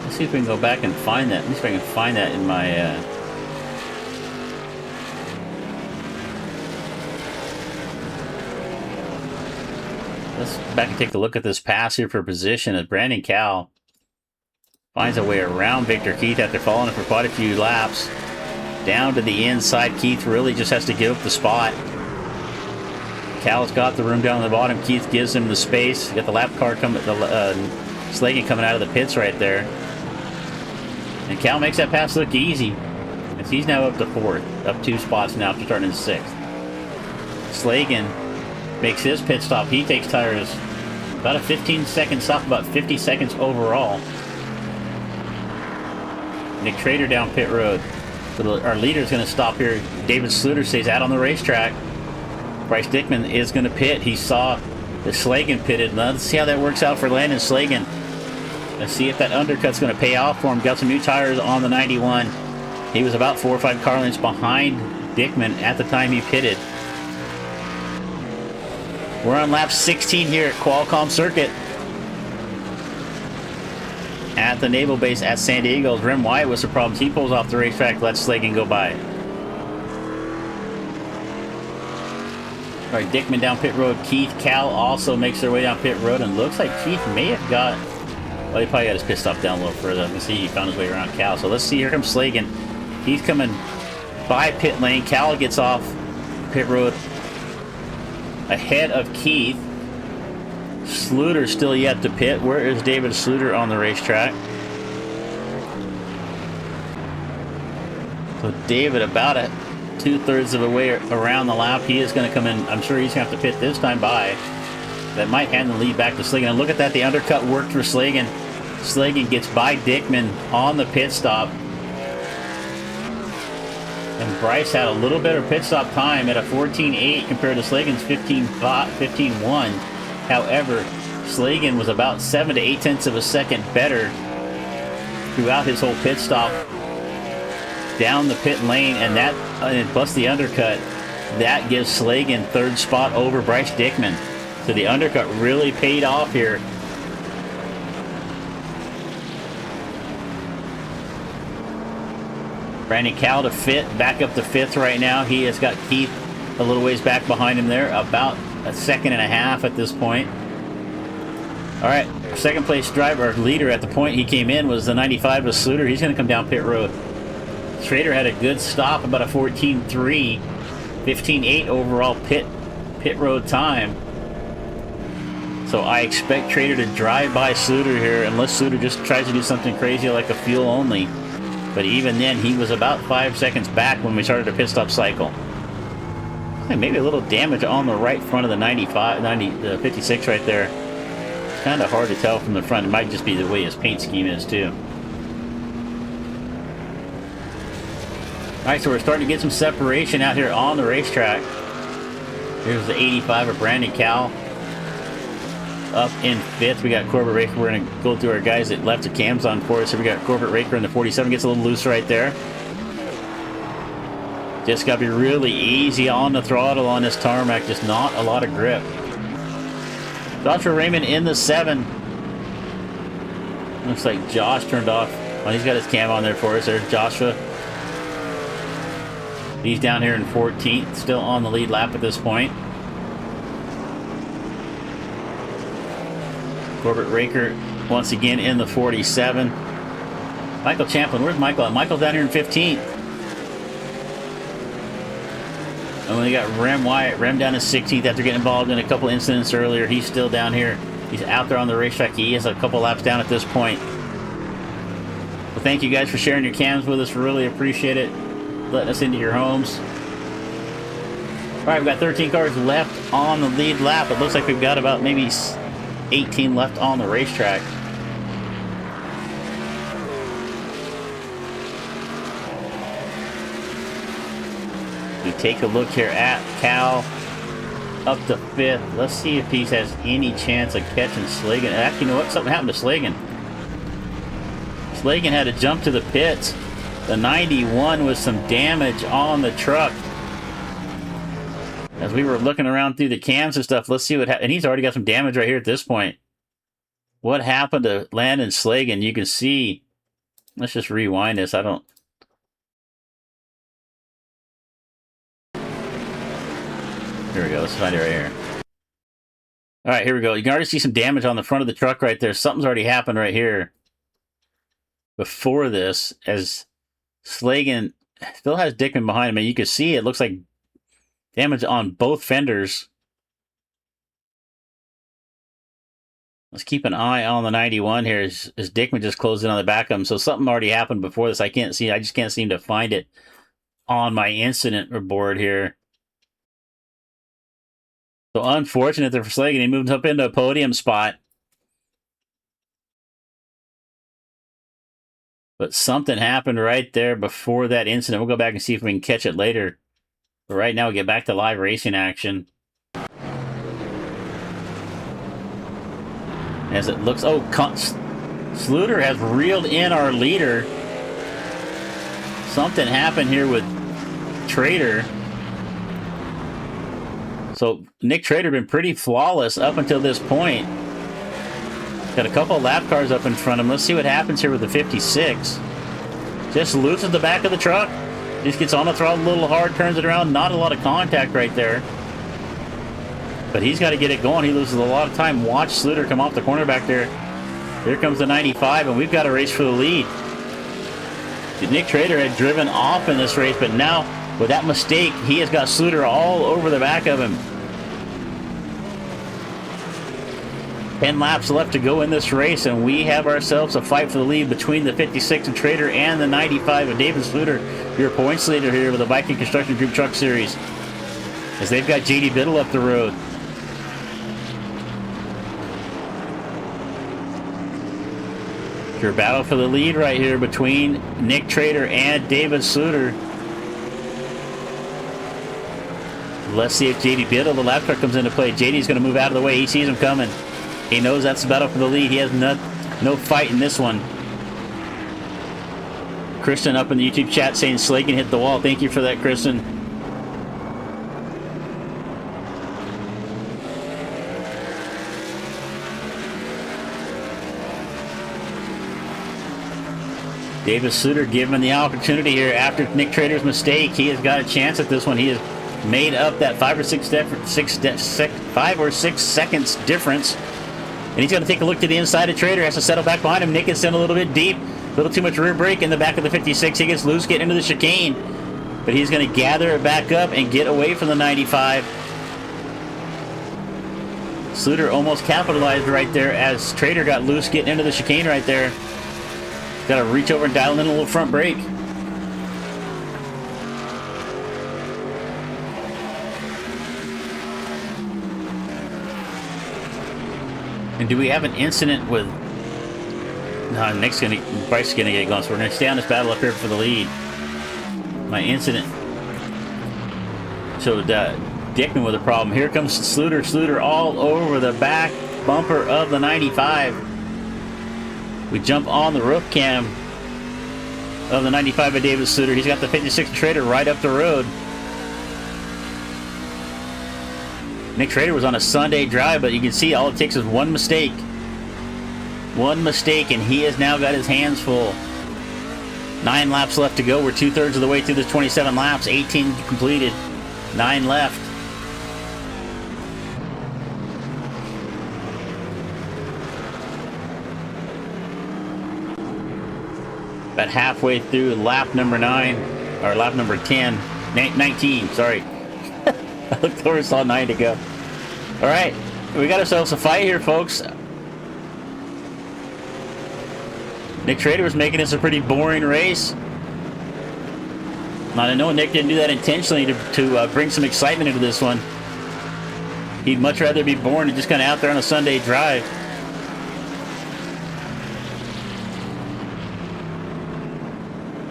Let's see if we can go back and find that. Let me see if I can find that in my... Let's back and take a look at this pass here for position as Brandon Cal finds a way around Victor Keith after following him for quite a few laps. Down to the inside. Keith really just has to give up the spot. Cal's got the room down on the bottom. Keith gives him the space. Got the lap car coming, Slagan coming out of the pits right there. And Cal makes that pass look easy, as he's now up to 4th, up 2 spots now after starting in 6th. Slagan makes his pit stop. He takes tires about a 15-second stop, about 50 seconds overall. Nick Trader down pit road. So our leader is going to stop here. David Sluter stays out on the racetrack. Bryce Dickman is going to pit. He saw the Slagan pitted. Let's see how that works out for Landon Slagan. Let's see if that undercut's going to pay off for him. Got some new tires on the 91. He was about 4 or 5 car lengths behind Dickman at the time he pitted. We're on lap 16 here at Qualcomm Circuit. At the naval base at San Diego's rim wide with some problems. He pulls off the racetrack, lets Slagan go by. All right, Dickman down pit road. Keith, Cal also makes their way down pit road, and looks like Keith may have got... Well, he probably got his pit stop down a little further. Let's see, he found his way around Cal. So let's see, here comes Slagan. He's coming by pit lane. Cal gets off pit road ahead of Keith. Sluter still yet to pit. Where is David Sluter on the racetrack? So David about a 2/3 of the way around the lap. He is going to come in. I'm sure he's going to have to pit this time by. That might hand the lead back to Slagan. And look at that. The undercut worked for Slagan. Slagan gets by Dickman on the pit stop. And Bryce had a little better pit stop time at a 14.8 compared to Slagan's 15.1. However, Slagan was about 7 to 8 tenths of a second better throughout his whole pit stop down the pit lane, and that plus the undercut, that gives Slagan third spot over Bryce Dickman. So the undercut really paid off here. Brandon Cowell to back up to fifth right now. He has got Keith a little ways back behind him there, about a second and a half at this point. All right, second place driver, or leader at the point he came in was the 95 of Sluter. He's going to come down pit road. Schrader had a good stop, about a 14.3, 15.8 overall pit road time. So I expect Schrader to drive by Sluter here, unless Sluter just tries to do something crazy like a fuel only. But even then, he was about 5 seconds back when we started a pit stop cycle. Maybe a little damage on the right front of the 56 right there. It's kind of hard to tell from the front. It might just be the way his paint scheme is too. All right, so we're starting to get some separation out here on the racetrack. Here's the 85 of Brandon Cowell. Up in fifth, we got Corbett Raker. We're going to go through our guys that left the cams on for us. So we got Corbett Raker in the 47. Gets a little loose right there. Just got to be really easy on the throttle on this tarmac. Just not a lot of grip. Joshua Raymond in the 7. Looks like Josh turned off. Oh, he's got his cam on there for us. There's Joshua. He's down here in 14th. Still on the lead lap at this point. Corbett Raker once again in the 47. Michael Champlin, where's Michael? Michael's down here in 15th. And we got Rem Wyatt. Rem down in 16th after getting involved in a couple incidents earlier. He's still down here. He's out there on the racetrack. He is a couple laps down at this point. Well, thank you guys for sharing your cams with us. We really appreciate it. Letting us into your homes. All right, we've got 13 cars left on the lead lap. It looks like we've got about maybe 18 left on the racetrack. We take a look here at Cal up to fifth. Let's see if he has any chance of catching Slagan. Actually, you know what? Something happened to Slagan. Slagan had to jump to the pits. The 91 with some damage on the truck. As we were looking around through the cams and stuff, let's see what happened. And he's already got some damage right here at this point. What happened to Landon Slagan? You can see. Let's just rewind this. Here we go. Let's find it right here. All right, here we go. You can already see some damage on the front of the truck right there. Something's already happened right here. Before this, as Slagan still has Dickman behind him, and you can see it looks like damage on both fenders. Let's keep an eye on the 91 here as Dickman just closed in on the back of him. So something already happened before this. I just can't seem to find it on my incident board here. So unfortunate there for Slagan. He moved up into a podium spot. But something happened right there before that incident. We'll go back and see if we can catch it later. But right now, we get back to live racing action. As it looks... Oh, Sluter has reeled in our leader. Something happened here with Trader. So Nick Trader been pretty flawless up until this point. Got a couple of lap cars up in front of him. Let's see what happens here with the 56. Just loses the back of the truck. Just gets on the throttle a little hard, turns it around. Not a lot of contact right there. But he's got to get it going. He loses a lot of time. Watch Sluter come off the corner back there. Here comes the 95, and we've got a race for the lead. Nick Trader had driven off in this race, but now with that mistake, he has got Sluter all over the back of him. 10 laps left to go in this race, and we have ourselves a fight for the lead between the 56 of Trader and the 95 of David Sluter, your points leader here with the Viking Construction Group Truck Series, as they've got JD Biddle up the road. Your battle for the lead right here between Nick Trader and David Sluter. Let's see if JD Biddle, the lap truck, comes into play. JD's going to move out of the way. He sees him coming. He knows that's the battle for the lead. He has no fight in this one. Kristen up in the YouTube chat saying Slagan hit the wall. Thank you for that, Kristen. David Sluter given the opportunity here after Nick Trader's mistake. He has got a chance at this one. He has made up that 5 or 6 seconds difference. And he's going to take a look to the inside of Trader. Has to settle back behind him. Nick is in a little bit deep. A little too much rear brake in the back of the 56. He gets loose, getting into the chicane. But he's going to gather it back up and get away from the 95. Sluter almost capitalized right there as Trader got loose, getting into the chicane right there. Got to reach over and dial in a little front brake. And do we have an incident with... No, Bryce is going to get going, so we're going to stay on this battle up here for the lead. My incident showed Dickman with a problem. Here comes Sluter. Sluter all over the back bumper of the 95. We jump on the roof cam of the 95 by David Sluter. He's got the 56 Trader right up the road. Nick Trader was on a Sunday drive, but you can see all it takes is one mistake. One mistake, and he has now got his hands full. 9 laps left to go. We're 2/3 of the way through the 27 laps. 18 completed. 9 left. About halfway through lap number 9, or lap number 10, 19, sorry. I looked over and saw 9 to go. All right, we got ourselves a fight here, folks. Nick Trader was making this a pretty boring race. Now, I know Nick didn't do that intentionally to bring some excitement into this one. He'd much rather be boring and just kind of out there on a Sunday drive.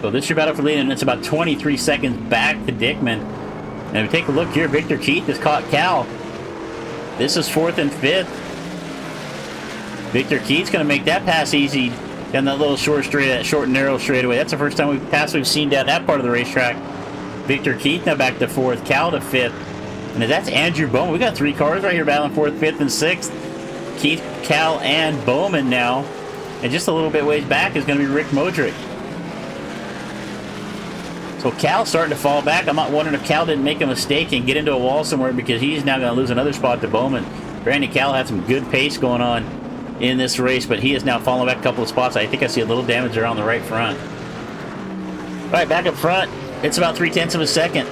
So this is your battle for lead, and it's about 23 seconds back to Dickman. And if we take a look here, Victor Keith has caught Cal. This is 4th and 5th. Victor Keith's going to make that pass easy down that little short and narrow straightaway. That's the first time we've seen down that part of the racetrack. Victor Keith now back to 4th, Cal to 5th. And that's Andrew Bowman. We got 3 cars right here battling 4th, 5th, and 6th. Keith, Cal, and Bowman now. And just a little bit ways back is going to be Rick Modric. So Cal's starting to fall back. I'm not wondering if Cal didn't make a mistake and get into a wall somewhere, because he's now going to lose another spot to Bowman. Brandon Cal had some good pace going on in this race, but he is now falling back a couple of spots. I think I see a little damage there on the right front. All right, back up front. It's about 0.3 of a second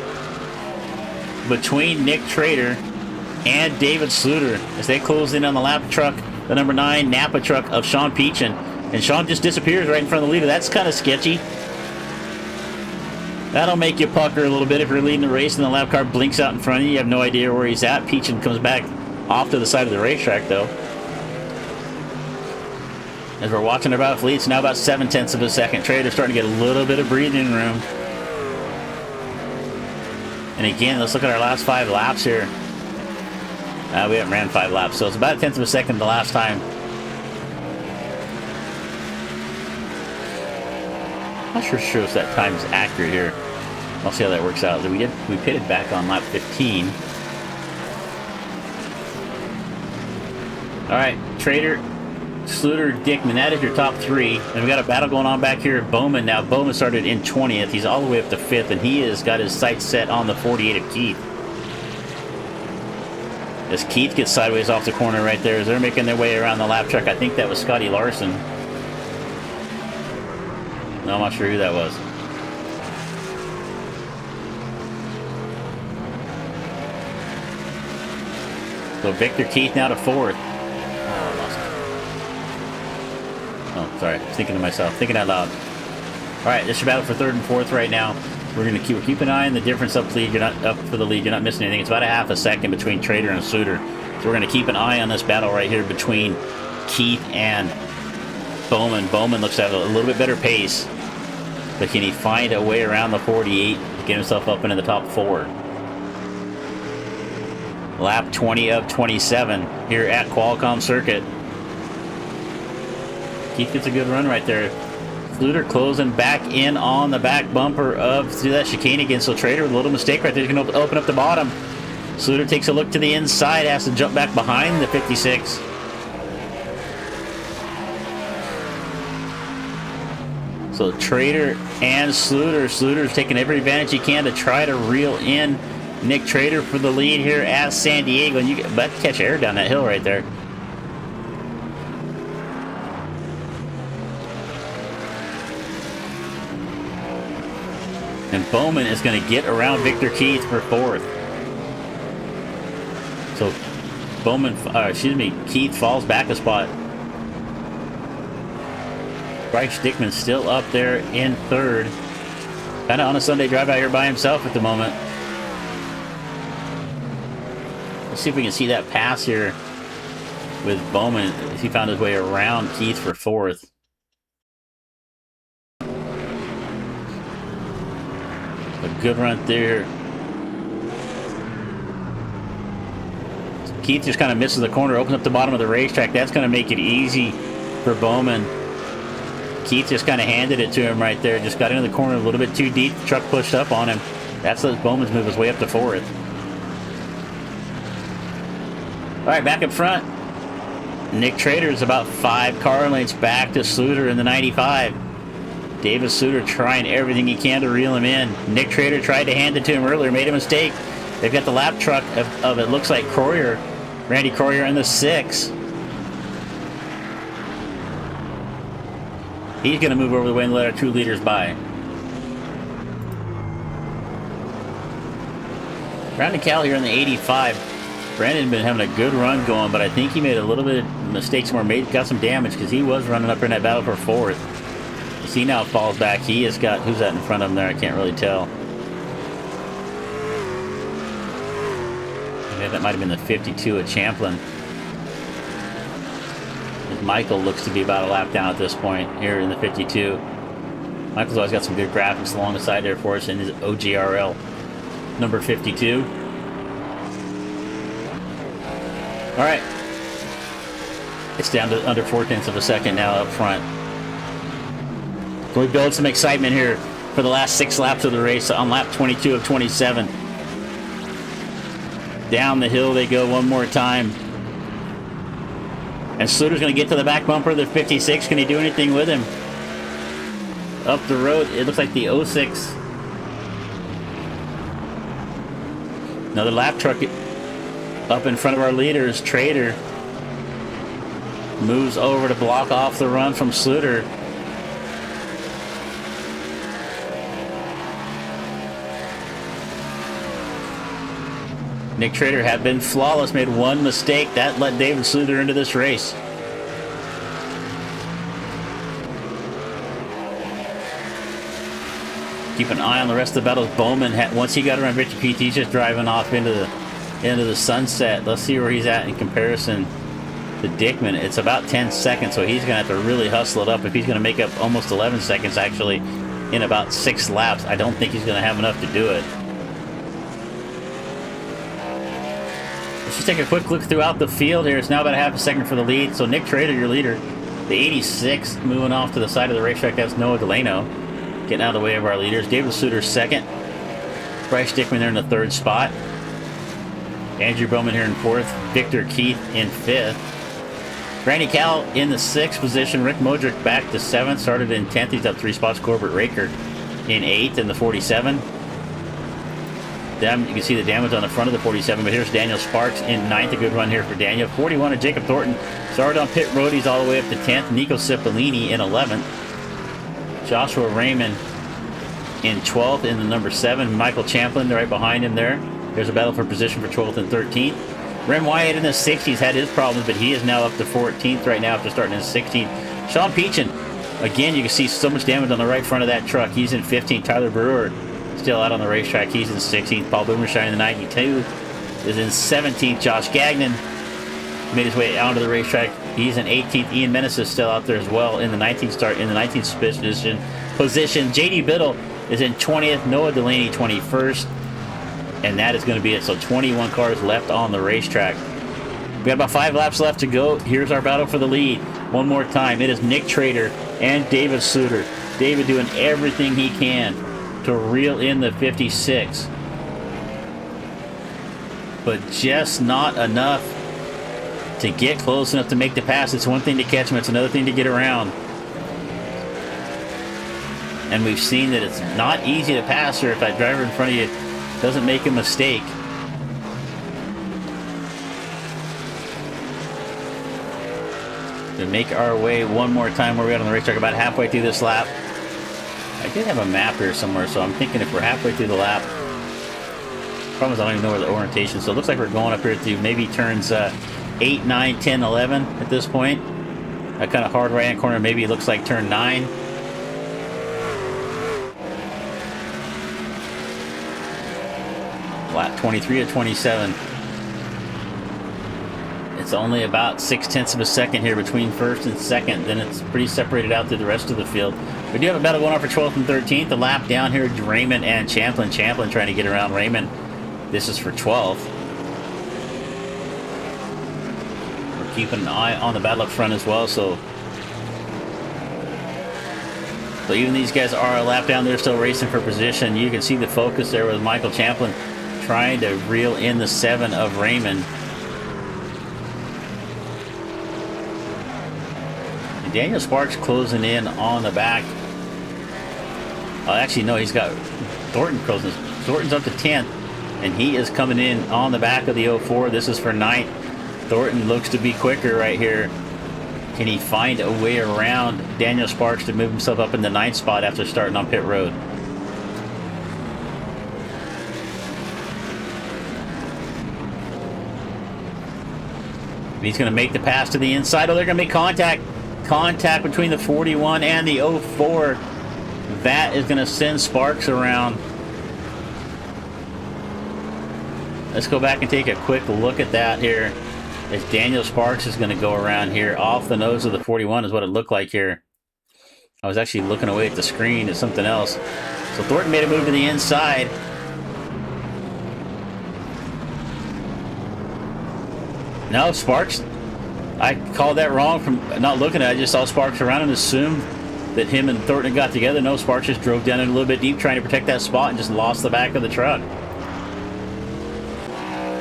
between Nick Trader and David Sluter as they close in on the lap truck, the number 9 Napa truck of Sean Peachin. And Sean just disappears right in front of the leader. That's kind of sketchy. That'll make you pucker a little bit if you're leading the race and the lap car blinks out in front of you. You have no idea where he's at. Peachin comes back off to the side of the racetrack, though. As we're watching our battle for lead, it's now about 0.7 of a second. Trader's starting to get a little bit of breathing room. And again, let's look at our last 5 laps here. We haven't ran 5 laps, so it's about 0.1 of a second the last time. I'm not sure if that time is accurate here. I'll see how that works out. We pitted back on lap 15. All right, Trader, Sluter, Dickman, that is your top 3. And we got a battle going on back here at Bowman now. Bowman started in 20th. He's all the way up to 5th, and he has got his sights set on the 48 of Keith. As Keith gets sideways off the corner right there as they're making their way around the lap truck. I think that was Scotty Larson. No, I'm not sure who that was. So Victor Keith now to 4th. Oh, I lost Oh, sorry. I was thinking to myself. Thinking out loud. All right, this is your battle for third and fourth right now. We're going to keep an eye on the difference up lead. You're not up for the lead. You're not missing anything. It's about a half a second between Trader and Suter. So we're going to keep an eye on this battle right here between Keith and Bowman. Bowman looks to have a little bit better pace. But can he find a way around the 48 to get himself up into the top 4? Lap 20 of 27 here at Qualcomm Circuit. Keith gets a good run right there. Sluter closing back in on the back bumper of through that chicane again. So Trader with a little mistake right there. He's going to open up the bottom. Sluter takes a look to the inside, has to jump back behind the 56. So Trader and Sluter. Sluter's taking every advantage he can to try to reel in Nick Trader for the lead here at San Diego. And you about to catch air down that hill right there. And Bowman is going to get around Victor Keith for fourth. So Keith falls back a spot. Bryce Dickman still up there in third. Kind of on a Sunday drive out here by himself at the moment. Let's see if we can see that pass here with Bowman. He found his way around Keith for fourth. A good run there. Keith just kind of misses the corner, opens up the bottom of the racetrack. That's going to make it easy for Bowman. Keith just kind of handed it to him right there. Just got into the corner a little bit too deep. The truck pushed up on him. That's let Bowman's move his way up to fourth. All right, back up front. Nick Trader is about 5 car lengths back to Sluter in the 95. David Suter trying everything he can to reel him in. Nick Trader tried to hand it to him earlier, made a mistake. They've got the lap truck of it looks like Croyer, Randy Croyer in the 6. He's going to move over the way and let our 2 leaders by. Brandon Cal here in the 85. Brandon been having a good run going, but I think he made a little bit of mistakes where got some damage because he was running up in that battle for fourth. See now falls back. He has got, who's that in front of him there? I can't really tell. Yeah, that might have been the 52 at Champlin. Michael looks to be about a lap down at this point here in the 52. Michael's always got some good graphics along the side there for us in his OGRL number 52. All right. It's down to under 4/10 of a second now up front. So we build some excitement here for the last 6 laps of the race on lap 22 of 27. Down the hill they go one more time. And Sluter's going to get to the back bumper of the 56. Can he do anything with him? Up the road, it looks like the 06. Another lap truck up in front of our leaders. Trader moves over to block off the run from Sluter. Nick Trader had been flawless, made one mistake. That let David Sluter into this race. Keep an eye on the rest of the battles. Bowman, once he got around Victor Keith, he's just driving off into the sunset. Let's see where he's at in comparison to Dickman. It's about 10 seconds, so he's going to have to really hustle it up if he's going to make up almost 11 seconds, actually, in about 6 laps. I don't think he's going to have enough to do it. Let's just take a quick look throughout the field here. It's now about a half a second for the lead. So Nick Trader, your leader. The 86 moving off to the side of the racetrack. That's Noah Delano getting out of the way of our leaders. David Suter second. Bryce Dickman there in the 3rd spot. Andrew Bowman here in 4th. Victor Keith in 5th. Randy Cal in the 6th position. Rick Modric back to 7th. Started in 10th. He's up 3 spots. Corbett Raker in 8th in the 47. You can see the damage on the front of the 47, but here's Daniel Sparks in 9th. A good run here for Daniel. 41 of Jacob Thornton. Started on pit road. He's all the way up to 10th. Nico Cipollini in 11th. Joshua Raymond in 12th in the number 7. Michael Champlin right behind him there. There's a battle for position for 12th and 13th. Rem Wyatt in the 60s had his problems, but he is now up to 14th right now after starting in 16th. Sean Peachin, again, you can see so much damage on the right front of that truck. He's in 15th. Tyler Brewer still out on the racetrack. He's in 16th. Paul Boomershine in the 92 is in 17th. Josh Gagnon made his way onto the racetrack. He's in 18th. Ian Menace is still out there as well in the 19th position. JD Biddle is in 20th. Noah Delaney 21st. And that is going to be it. So 21 cars left on the racetrack. We got about 5 laps left to go. Here's our battle for the lead. One more time. It is Nick Trader and David Suter. David doing everything he can to reel in the 56. But just not enough to get close enough to make the pass. It's one thing to catch him. It's another thing to get around. And we've seen that it's not easy to pass her if that driver in front of you doesn't make a mistake. To make our way one more time where we are on the racetrack, about halfway through this lap. I did have a map here somewhere, so I'm thinking if we're halfway through the lap. Problem is I don't even know where the orientation is. So it looks like we're going up here to maybe turns 8, 9, 10, 11 at this point. That kind of hard right-hand corner maybe it looks like turn 9. Lap 23 to 27. It's only about 0.6 of a second here between first and second. Then it's pretty separated out through the rest of the field. We do have a battle going on for 12th and 13th. The lap down here, Raymond and Champlin. Champlin trying to get around Raymond. This is for 12th. We're keeping an eye on the battle up front as well. So even these guys are a lap down. They're still racing for position. You can see the focus there with Michael Champlin trying to reel in the 7 of Raymond. And Daniel Sparks closing in on the back. Actually, no, he's got Thornton closing. Thornton's up to 10th, and he is coming in on the back of the 04. This is for 9th. Thornton looks to be quicker right here. Can he find a way around Daniel Sparks to move himself up in the 9th spot after starting on pit road? He's going to make the pass to the inside. Oh, they're going to make contact. Contact between the 41 and the 04. That is going to send Sparks around. Let's go back and take a quick look at that here. As Daniel Sparks is going to go around here off the nose of the 41 is what it looked like here. I was actually looking away at the screen at something else. So Thornton made a move to the inside. No, Sparks. I called that wrong from not looking at it. I just saw Sparks around and assumed that him and Thornton got together. No, Sparks just drove down it a little bit deep trying to protect that spot and just lost the back of the truck.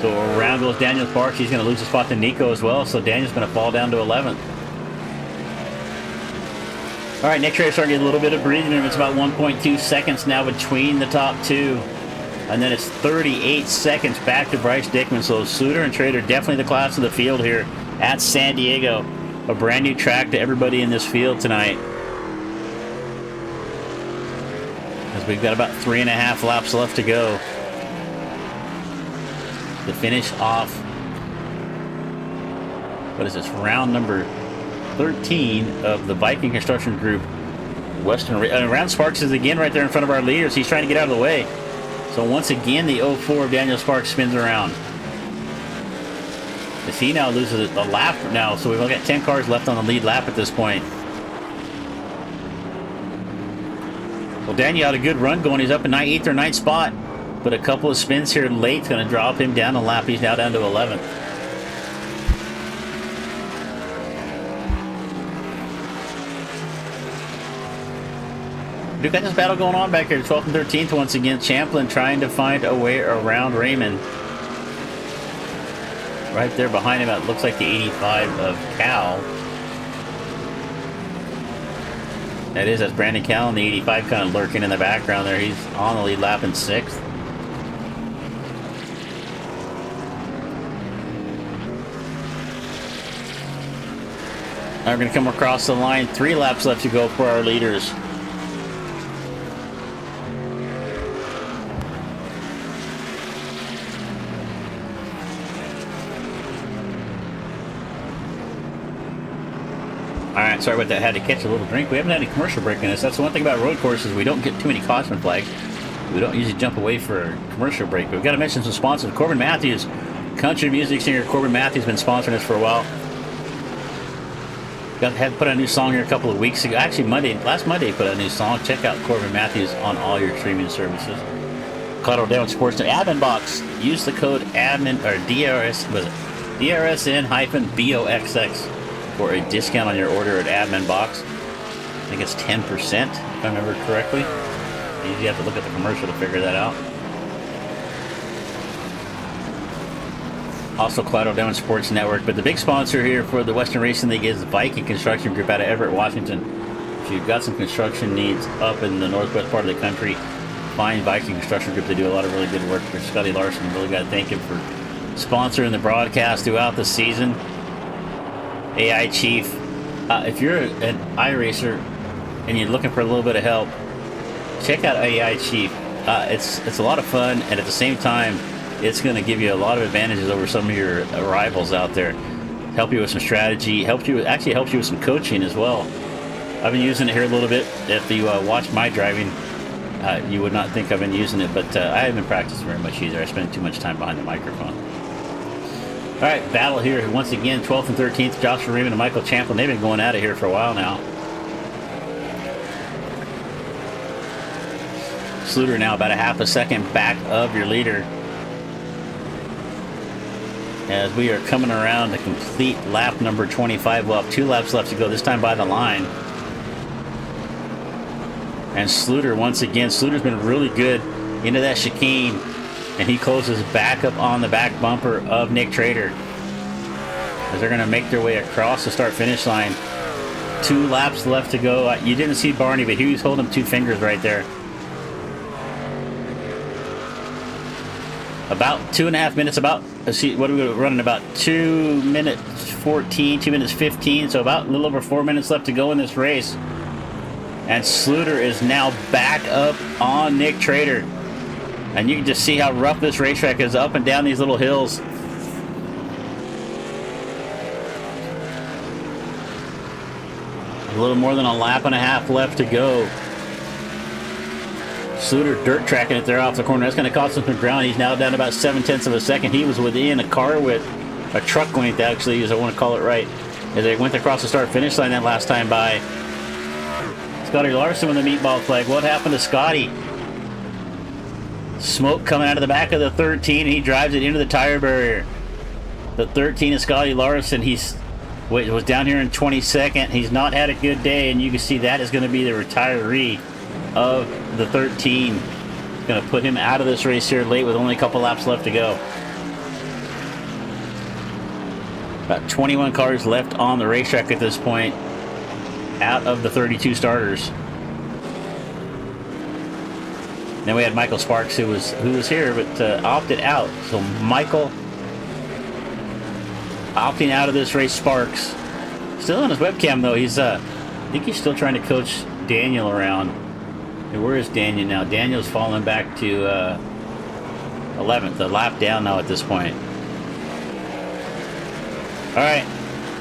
So around goes Daniel Sparks. He's going to lose the spot to Nico as well. So Daniel's going to fall down to 11th. All right, Nick Trader's starting to get a little bit of breathing room. It's about 1.2 seconds now between the top two. And then it's 38 seconds back to Bryce Dickman. So Suter and Trader definitely the class of the field here at San Diego. A brand new track to everybody in this field tonight. As we've got about 3.5 laps left to go to finish off, what is this, round number 13 of the Viking Construction Group Western. Round Sparks is again right there in front of our leaders. He's trying to get out of the way. So once again, the 04 of Daniel Sparks spins around. As he now loses a lap now, so we've only got 10 cars left on the lead lap at this point. Well, Daniel had a good run going. He's up in 8th or 9th spot, but a couple of spins here late is going to drop him down a lap. He's now down to 11th. We've got this battle going on back here, 12th and 13th once again. Champlin trying to find a way around Raymond. Right there behind him, it looks like the 85 of Cal. That is, that's Brandon Cal, and the 85 kind of lurking in the background there. He's on the lead lap in 6th. Now we're going to come across the line. 3 laps left to go for our leaders. Alright, sorry about that. I had to catch a little drink. We haven't had any commercial break in this. That's the one thing about road courses. We don't get too many caution flags. We don't usually jump away for a commercial break. But we've got to mention some sponsors. Corbin Matthews, country music singer Corbin Matthews, been sponsoring us for a while. Had put out a new song here a couple of weeks ago. Actually, last Monday, put out a new song. Check out Corbin Matthews on all your streaming services. Colorado Down Sports Admin Box. Use the code admin or DRSN-BOXX for a discount on your order at Admin Box. I think it's 10%, if I remember correctly. You usually have to look at the commercial to figure that out. Also, Colorado Down Sports Network. But the big sponsor here for the Western Racing League is Viking Construction Group out of Everett, Washington. If you've got some construction needs up in the northwest part of the country, find Viking Construction Group. They do a lot of really good work. For Scotty Larson, really got to thank him for sponsoring the broadcast throughout the season. AI Chief, if you're an iRacer and you're looking for a little bit of help, check out AI Chief. It's a lot of fun, and at the same time, it's going to give you a lot of advantages over some of your rivals out there. Help you with some strategy. Helps you with some coaching as well. I've been using it here a little bit. If you watch my driving, you would not think I've been using it, but I haven't practiced very much either. I spend too much time behind the microphone. All right, battle here once again, 12th and 13th. Joshua Raymond and Michael Champlin. They've been going at it here for a while now. Sluter now about a half a second back of your leader. As we are coming around to complete lap number 25. We'll have 2 laps left to go, this time by the line. And Sluter, once again, Sluter's been really good into that chicane, and he closes back up on the back bumper of Nick Trader as they're going to make their way across the start-finish line. 2 laps left to go. You didn't see Barney, but he was holding 2 fingers right there. About 2.5 minutes, let's see, what are we running, about 2 minutes 14, 2 minutes 15, so about a little over 4 minutes left to go in this race. And Sluter is now back up on Nick Trader. And you can just see how rough this racetrack is, up and down these little hills. A little more than a lap and a half left to go. Sluter dirt tracking it there off the corner. That's going to cost him some ground. He's now down about 7/10 of a second. He was within a car width, a truck length actually, as I want to call it right, as they went across the start-finish line that last time by. Scotty Larson with the meatball flag. What happened to Scotty? Smoke coming out of the back of the 13, and he drives it into the tire barrier. The 13 is Scotty Larson. Was down here in 22nd. He's not had a good day, and you can see that is going to be the retiree of the 13. Going to put him out of this race here late with only a couple laps left to go. About 21 cars left on the racetrack at this point, out of the 32 starters. Then we had Michael Sparks, who was here but opted out. So Michael opting out of this race. Sparks still on his webcam though. I think he's still trying to coach Daniel around. And where is Daniel now? Daniel's falling back to 11th, a lap down now at this point. All right,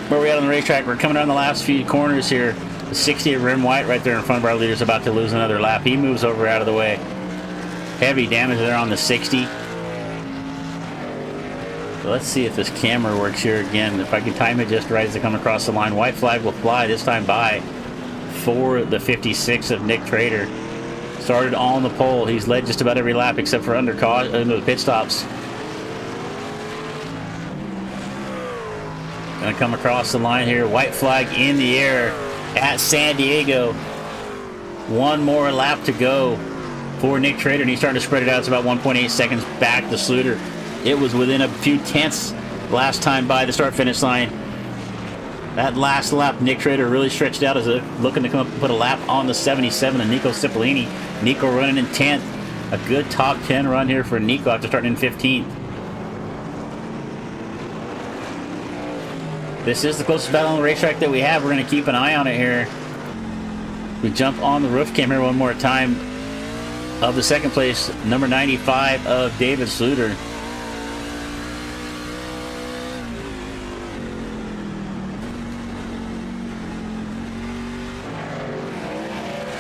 where we at on the racetrack? We're coming down the last few corners here. The 60 at Rim White right there in front of our leader is about to lose another lap. He moves over out of the way. Heavy damage there on the 60. So let's see if this camera works here again. If I can time it just right as they come across the line. White flag will fly this time by for the 56 of Nick Trader. Started on the pole. He's led just about every lap except for under the pit stops. Gonna come across the line here. White flag in the air at San Diego. One more lap to go for Nick Trader, and he's starting to spread it out. It's about 1.8 seconds back to Sluter. It was within a few tenths last time by the start-finish line. That last lap, Nick Trader really stretched out as looking to come up and put a lap on the 77 of Nico Cipollini. Nico running in 10th. A good top 10 run here for Nico after starting in 15th. This is the closest battle on the racetrack that we have. We're going to keep an eye on it here. We jump on the roof cam here one more time of the second place, number 95 of David Sluter.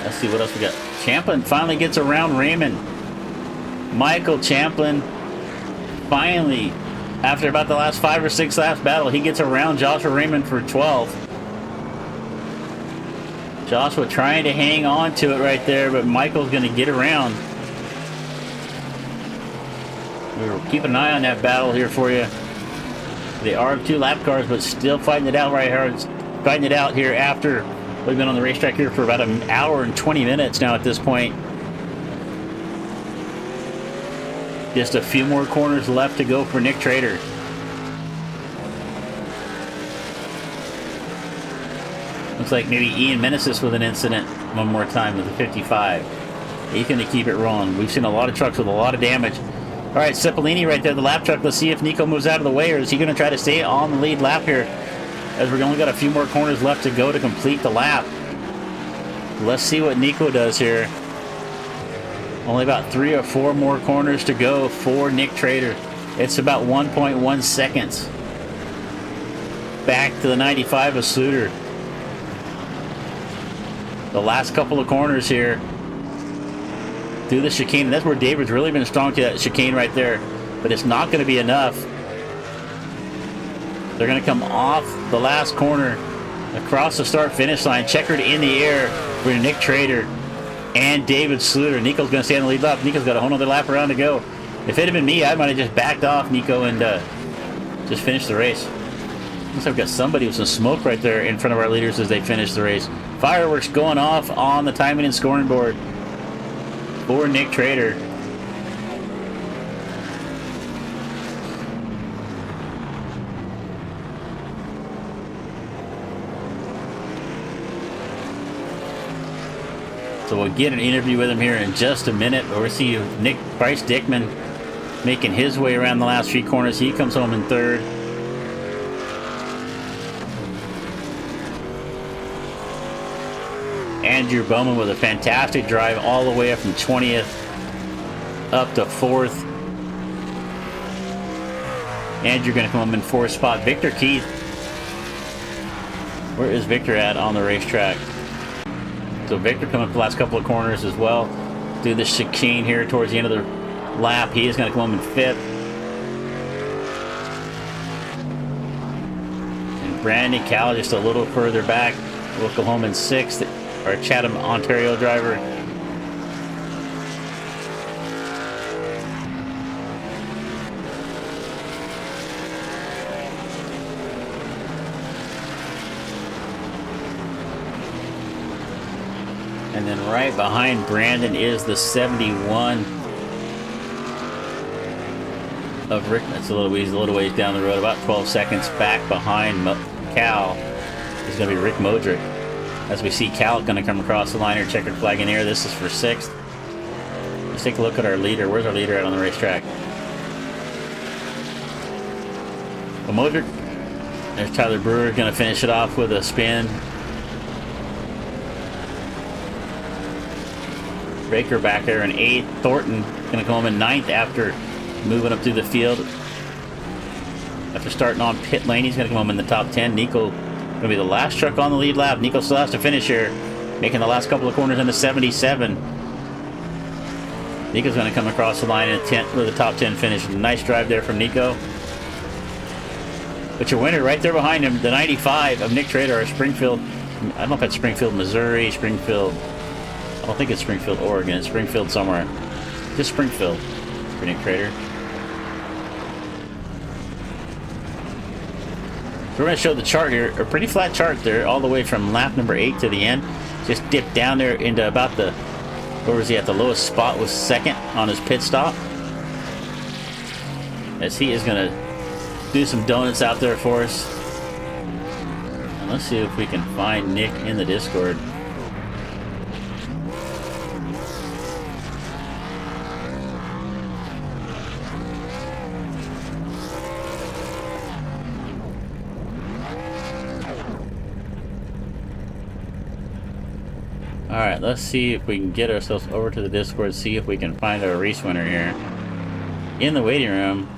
Let's see what else we got. Champlin finally gets around Raymond. Michael Champlin finally, after about the last 5 or 6 laps battle, he gets around Joshua Raymond for 12th. Joshua trying to hang on to it right there, but Michael's going to get around. We're keeping an eye on that battle here for you. They are 2 lap cars, but still fighting it out right here. Fighting it out here after we've been on the racetrack here for about an hour and 20 minutes now at this point. Just a few more corners left to go for Nick Trader. Looks like maybe Ian Meneses with an incident one more time with the 55. He's going to keep it rolling. We've seen a lot of trucks with a lot of damage. All right, Cipollini right there, the lap truck. Let's see if Nico moves out of the way, or is he going to try to stay on the lead lap here, as we've only got a few more corners left to go to complete the lap. Let's see what Nico does here. Only about 3 or 4 more corners to go for Nick Trader. It's about 1.1 seconds. Back to the 95 of Suter. The last couple of corners here. Through the chicane. That's where David's really been strong, to that chicane right there. But it's not going to be enough. They're going to come off the last corner, across the start-finish line, checkered in the air for Nick Trader and David Sluter. Nico's going to stay on the lead lap. Nico's got a whole other lap around to go. If it had been me, I might have just backed off Nico and just finished the race. Looks like we've got somebody with some smoke right there in front of our leaders as they finish the race. Fireworks going off on the timing and scoring board for Nick Trader. So we'll get an interview with him here in just a minute. But we'll see Bryce Dickman making his way around the last 3 corners. He comes home in 3rd. Andrew Bowman with a fantastic drive all the way up from 20th up to 4th. Andrew going to come home in 4th spot. Victor Keith. Where is Victor at on the racetrack? So Victor coming up the last couple of corners as well. Through the chicane here towards the end of the lap. He is going to come home in 5th. And Brandon Cowell just a little further back. Will come home in 6th. Our Chatham, Ontario driver. And then right behind Brandon is the 71 of Rick. That's a little ways down the road, about 12 seconds back behind Cal is going to be Rick Modric. As we see Cal going to come across the line here, checkered flag in air. This is for 6th. Let's take a look at our leader. Where's our leader at on the racetrack? Well, Modric. There's Tyler Brewer going to finish it off with a spin. Baker back there in 8th. Thornton going to come home in 9th after moving up through the field. After starting on pit lane, he's going to come home in the top 10. Nico going to be the last truck on the lead lap. Nico still has to finish here, making the last couple of corners in the 77. Nico's going to come across the line in a 10 with a top 10 finish. Nice drive there from Nico. But your winner right there behind him, the 95 of Nick Trader, Springfield. I don't know if it's Springfield, Missouri, Springfield. I don't think it's Springfield, Oregon. It's Springfield somewhere. Just Springfield for Nick Trader. So we're going to show the chart here. A pretty flat chart there, all the way from lap number 8 to the end. Just dipped down there into about the, where was he at? The lowest spot was 2nd on his pit stop. As he is going to do some donuts out there for us. And let's see if we can find Nick in the Discord. Alright, let's see if we can get ourselves over to the Discord, see if we can find our race winner here. In the waiting room.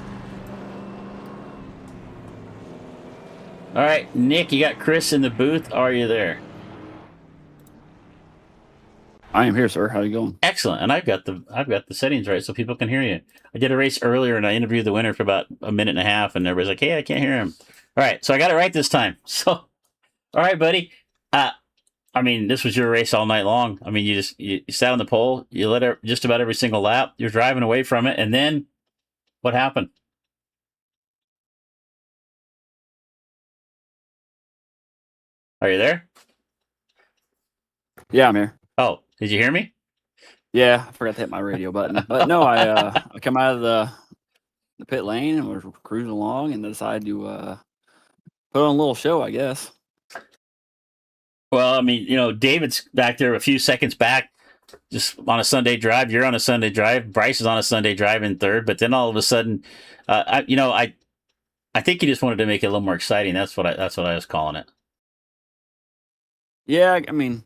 Alright, Nick, you got Chris in the booth. Are you there? I am here, sir. How you going? Excellent. And I've got the settings right so people can hear you. I did a race earlier and I interviewed the winner for about a minute and a half, and everybody's like, "Hey, I can't hear him." All right, so I got it right this time. So, all right, buddy. Uh, I mean, this was your race all night long. I mean, you sat on the pole, you led just about every single lap. You're driving away from it, and then what happened? Are you there? Yeah, I'm here. Oh, did you hear me? Yeah, I forgot to hit my radio button. But no, I come out of the pit lane and was cruising along and decided to put on a little show, I guess. Well, I mean, David's back there a few seconds back, just on a Sunday drive. You're on a Sunday drive. Bryce is on a Sunday drive in third, but then all of a sudden, I think he just wanted to make it a little more exciting. That's what I was calling it. Yeah, I mean,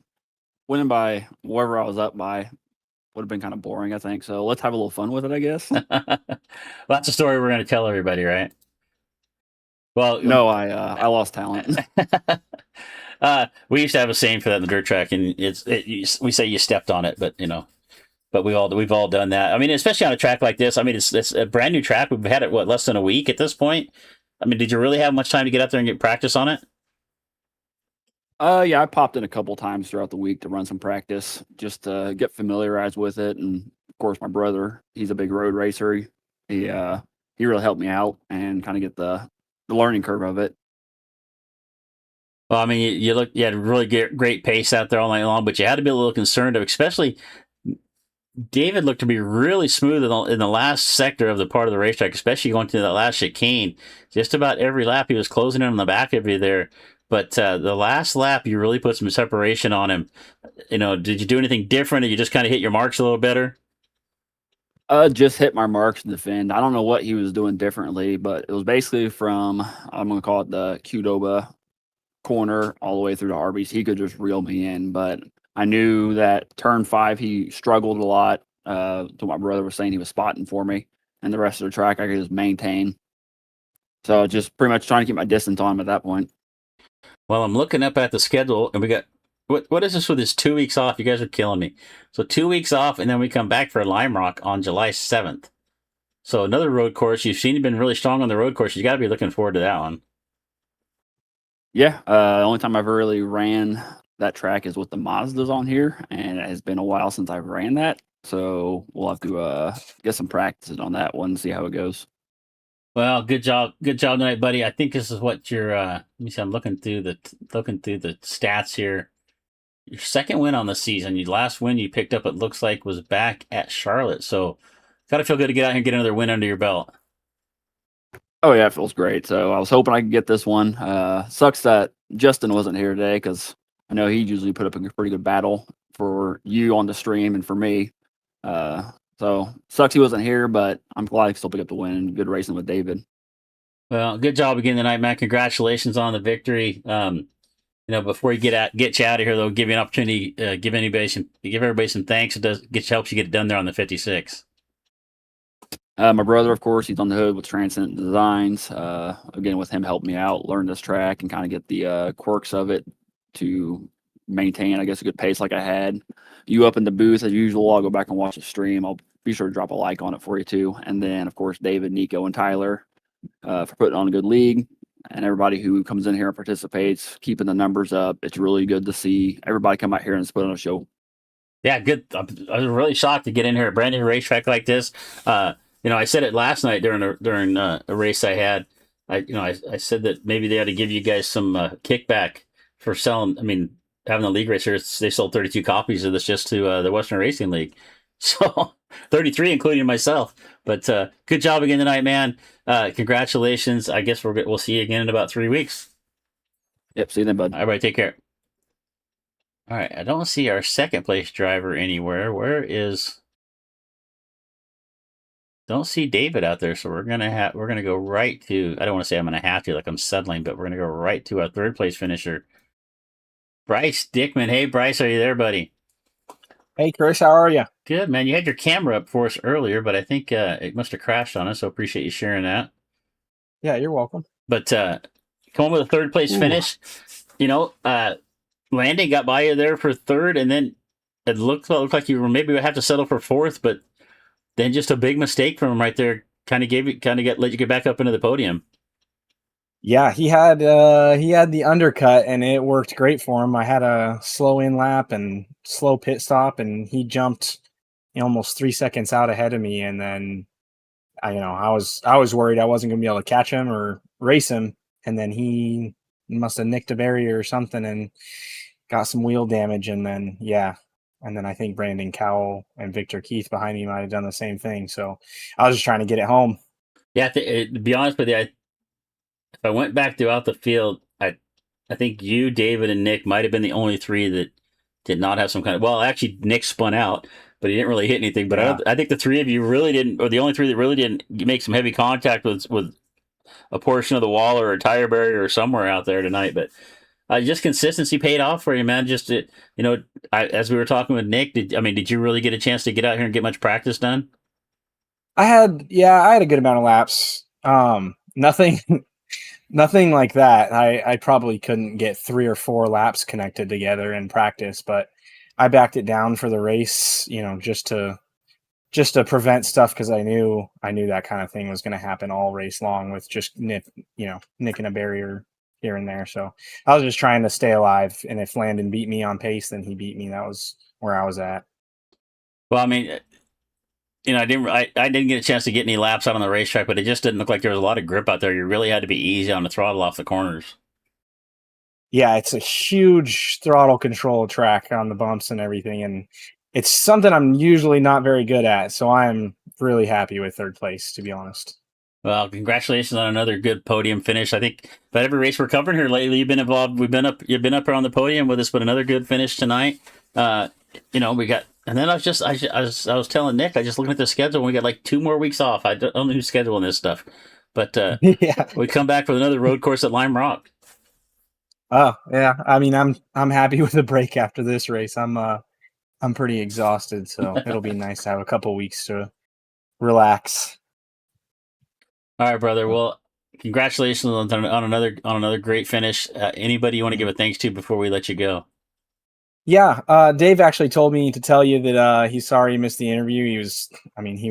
winning by wherever I was up by would have been kind of boring, I think. So let's have a little fun with it, I guess. Well, that's a story we're going to tell everybody, right? Well, No, I lost talent. we used to have a saying for that in the dirt track, and we say you stepped on it, but we've all done that. I mean, especially on a track like this. I mean, it's a brand new track. We've had it less than a week at this point. I mean, did you really have much time to get out there and get practice on it? Yeah, I popped in a couple times throughout the week to run some practice, just to get familiarized with it. And of course, my brother, he's a big road racer. He really helped me out and kind of get the learning curve of it. Well, I mean, you had a really great pace out there all night long, but you had to be a little concerned of, especially David looked to be really smooth in the last sector of the part of the racetrack, especially going to that last chicane. Just about every lap he was closing in on the back of you there. But the last lap, you really put some separation on him. Did you do anything different, or you just kind of hit your marks a little better? Just hit my marks to defend. I don't know what he was doing differently, but it was basically from, I'm going to call it the Qdoba corner all the way through to Arby's. He could just reel me in, but I knew that turn 5 he struggled a lot. So my brother was saying he was spotting for me, and the rest of the track I could just maintain. So just pretty much trying to keep my distance on him at that point. Well, I'm looking up at the schedule, and we got what is this with this 2 weeks off? You guys are killing me. So 2 weeks off, and then we come back for Lime Rock on July 7th. So another road course. You've seen you've been really strong on the road course. You got to be looking forward to that one. Yeah, the only time I've really ran that track is with the Mazdas on here, and it has been a while since I've ran that. So we'll have to get some practice on that one, see how it goes. Well, good job tonight, buddy. I think this is what your. Let me see. I'm looking through the stats here. Your second win on the season. Your last win you picked up, it looks like, was back at Charlotte. So, got to feel good to get out here and get another win under your belt. Oh yeah, it feels great. So I was hoping I could get this one. Sucks that Justin wasn't here today because I know he usually put up a pretty good battle for you on the stream and for me. So sucks he wasn't here, but I'm glad I could still pick up the win. Good racing with David. Well, good job again tonight, man. Congratulations on the victory. Before you get you out of here, though, give you an opportunity, give everybody some thanks. It helps you get it done there on the 56. My brother, of course, he's on the hood with Transcendent Designs. Again, with him helping me out, learn this track and kind of get the quirks of it to maintain, I guess, a good pace like I had. You up in the booth as usual. I'll go back and watch the stream. I'll be sure to drop a like on it for you too. And then, of course, David, Nico, and Tyler for putting on a good league. And everybody who comes in here and participates, keeping the numbers up. It's really good to see everybody come out here and put on a show. Yeah, good. I was really shocked to get in here at a brand new racetrack like this. I said it last night during a race I had. I said that maybe they had to give you guys some kickback for selling. I mean, having the league racers, they sold 32 copies of this just to the Western Racing League, so 33 including myself. But good job again tonight, man. Congratulations. I guess we'll see you again in about 3 weeks. Yep, see you then, bud. Everybody, take care. All right, I don't see our second place driver anywhere. Where is? Don't see David out there, so we're gonna go right to. I don't want to say I'm gonna have to, like I'm settling, but we're gonna go right to our third place finisher, Bryce Dickman. Hey, Bryce, are you there, buddy? Hey, Chris, how are you? Good, man. You had your camera up for us earlier, but I think it must have crashed on us. So appreciate you sharing that. Yeah, you're welcome. But come on with a third place finish. Landon got by you there for third, and then it looked like you were maybe would have to settle for fourth, but then just a big mistake from him right there kind of let you get back up into the podium. Yeah, he had the undercut and it worked great for him. I had a slow in lap and slow pit stop, and he jumped almost 3 seconds out ahead of me. And then I was worried I wasn't gonna be able to catch him or race him. And then he must have nicked a barrier or something and got some wheel damage. And then I think Brandon Cowell and Victor Keith behind me might have done the same thing. So I was just trying to get it home. Yeah, to be honest with you, if I went back throughout the field, I think you, David, and Nick might have been the only three that did not have some kind of. Well, actually, Nick spun out, but he didn't really hit anything. But Yeah. I think the three of you really didn't, or the only three that really didn't make some heavy contact with a portion of the wall or a tire barrier or somewhere out there tonight. But just consistency paid off for you, man. Just as we were talking with Nick, did you really get a chance to get out here and get much practice done? I had a good amount of laps. Nothing nothing like that. I probably couldn't get 3 or 4 laps connected together in practice, but I backed it down for the race, just to prevent stuff, because I knew that kind of thing was going to happen all race long with just nicking a barrier here and there. So I was just trying to stay alive, and if Landon beat me on pace, then he beat me. That was where I was at. Well, I mean, I didn't get a chance to get any laps out on the racetrack, but it just didn't look like there was a lot of grip out there. You really had to be easy on the throttle off the corners. Yeah, it's a huge throttle control track on the bumps and everything, and it's something I'm usually not very good at. So I'm really happy with third place, to be honest. Well, congratulations on another good podium finish. I think that every race we're covering here lately, you've been involved. You've been up here on the podium with us, but another good finish tonight. We got. And then I was telling Nick, I just looking at the schedule, and we got like 2 more weeks off. I don't know who's scheduling this stuff, but Yeah. we come back with another road course at Lime Rock. Oh, yeah. I mean, I'm happy with the break after this race. I'm pretty exhausted, so it'll be nice to have a couple weeks to relax. All right, brother. Well, congratulations on another great finish. Anybody you want to give a thanks to before we let you go? Yeah, Dave actually told me to tell you that he's sorry he missed the interview. He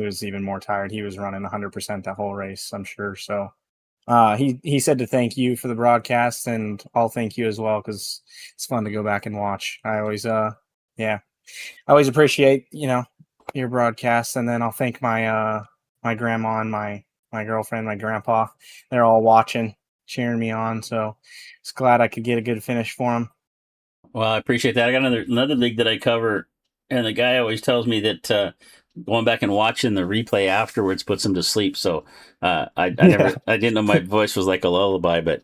was even more tired. He was running 100% that whole race, I'm sure. So he said to thank you for the broadcast, and I'll thank you as well, because it's fun to go back and watch. I always appreciate your broadcasts, and then I'll thank my my grandma and my girlfriend, my grandpa. They're all watching, cheering me on. So it's glad I could get a good finish for them. Well, I appreciate that. I got another league that I cover, and the guy always tells me that going back and watching the replay afterwards puts him to sleep. So I didn't know my voice was like a lullaby, but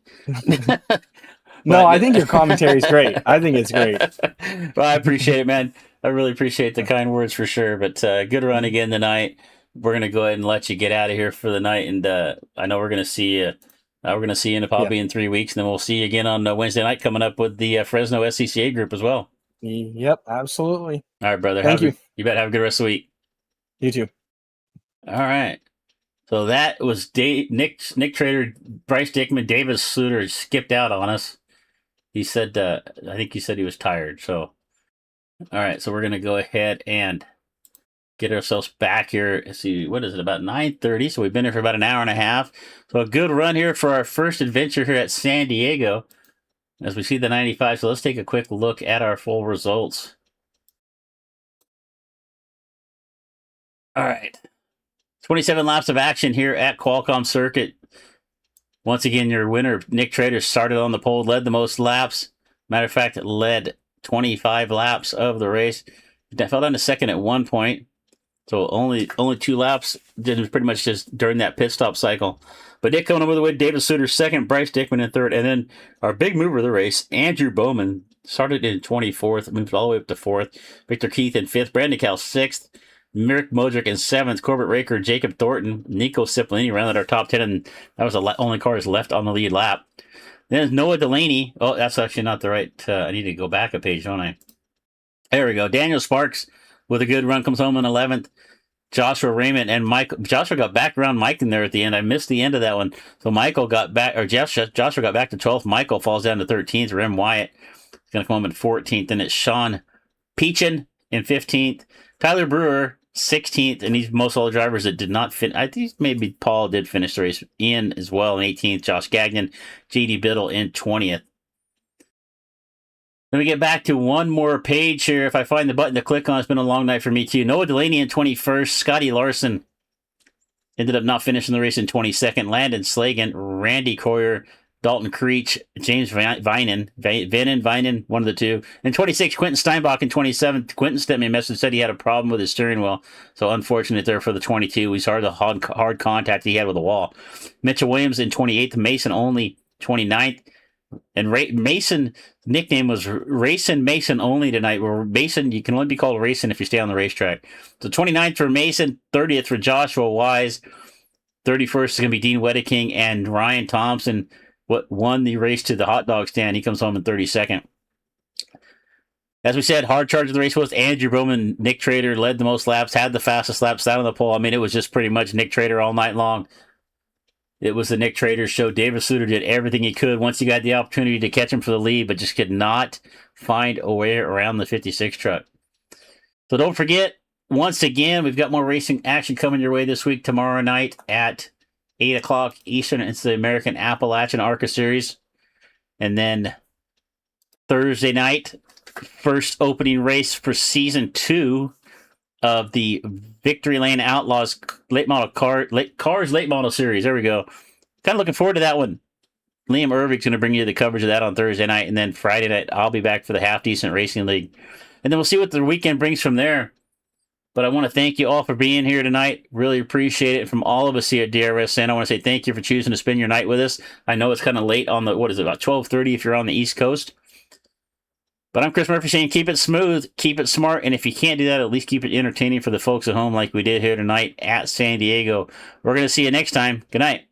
no, I think your commentary is great. I think it's great. Well, I appreciate it, man. I really appreciate the kind words for sure. But good run again tonight. We're gonna go ahead and let you get out of here for the night, and I know we're gonna see you. We're going to see you probably in 3 weeks, and then we'll see you again on Wednesday night coming up with the Fresno SCCA group as well. Yep, absolutely. All right, brother. Thank you. You bet. Have a good rest of the week. You too. All right. So that was Nick Trader, Bryce Dickman, David Suter skipped out on us. He said, I think he said he was tired. So, all right. So we're going to go ahead and get ourselves back here. Let's see, what is it, about 9:30? So we've been here for about an hour and a half. So a good run here for our first adventure here at San Diego as we see the 95. So let's take a quick look at our full results. All right. 27 laps of action here at Qualcomm Circuit. Once again, your winner, Nick Trader, started on the pole, led the most laps. Matter of fact, led 25 laps of the race. Fell down to second at one point. So only 2 laps, pretty much just during that pit stop cycle. But Nick coming over the way, David Suter second, Bryce Dickman in third, and then our big mover of the race, Andrew Bowman, started in 24th, moved all the way up to 4th. Victor Keith in 5th, Brandon Cal 6th, Mirk Modric in 7th, Corbett Raker, Jacob Thornton, Nico Cipollini rounded our top 10, and that was the only cars left on the lead lap. Then Noah Delaney. Oh, that's actually not the right. I need to go back a page, don't I? There we go. Daniel Sparks with a good run comes home in 11th. Joshua Raymond and Michael. Joshua got back around Mike in there at the end. I missed the end of that one. So Michael got back, or Joshua got back to 12th. Michael falls down to 13th. Rem Wyatt is going to come home in 14th. And it's Sean Peachin in 15th. Tyler Brewer, 16th, and these most all the drivers that did not fit. I think maybe Paul did finish the race. Ian as well in 18th. Josh Gagnon, JD Biddle in 20th. Let me get back to one more page here. If I find the button to click on, it's been a long night for me too. Noah Delaney in 21st. Scotty Larson ended up not finishing the race in 22nd. Landon Slagan, Randy Coyer, Dalton Creech, James Vinen, one of the two. And 26, Quentin Steinbach in 27th. Quentin sent me a message, said he had a problem with his steering wheel. So unfortunate there for the 22. We saw the hard contact he had with the wall. Mitchell Williams in 28th. Mason Only, 29th. And Mason nickname was Racing Mason Only tonight. Where Mason, you can only be called Racing if you stay on the racetrack. So 29th for Mason, 30th for Joshua Wise, 31st is going to be Dean Wedeking, and Ryan Thompson won the race to the hot dog stand. He comes home in 32nd. As we said, hard charge of the race was Andrew Bowman. Nick Trader led the most laps, had the fastest laps down on the pole. I mean, it was just pretty much Nick Trader all night long. It was the Nick Trader show. David Suter did everything he could once he got the opportunity to catch him for the lead, but just could not find a way around the 56 truck. So don't forget, once again, we've got more racing action coming your way this week. Tomorrow night at 8 o'clock Eastern, it's the American Appalachian ARCA Series. And then Thursday night, first opening race for Season 2 of the Victory Lane Outlaws late model Cars late model series. There we go. Kind of looking forward to that one. Liam Irving's going to bring you the coverage of that on Thursday night, and then Friday night I'll be back for the Half Decent Racing League, and then we'll see what the weekend brings from there. But I want to thank you all for being here tonight. Really appreciate it from all of us here at DRSN. I want to say thank you for choosing to spend your night with us. I know it's kind of late on the about 12:30 if you're on the East Coast. But I'm Chris Murphy saying keep it smooth, keep it smart, and if you can't do that, at least keep it entertaining for the folks at home like we did here tonight at San Diego. We're going to see you next time. Good night.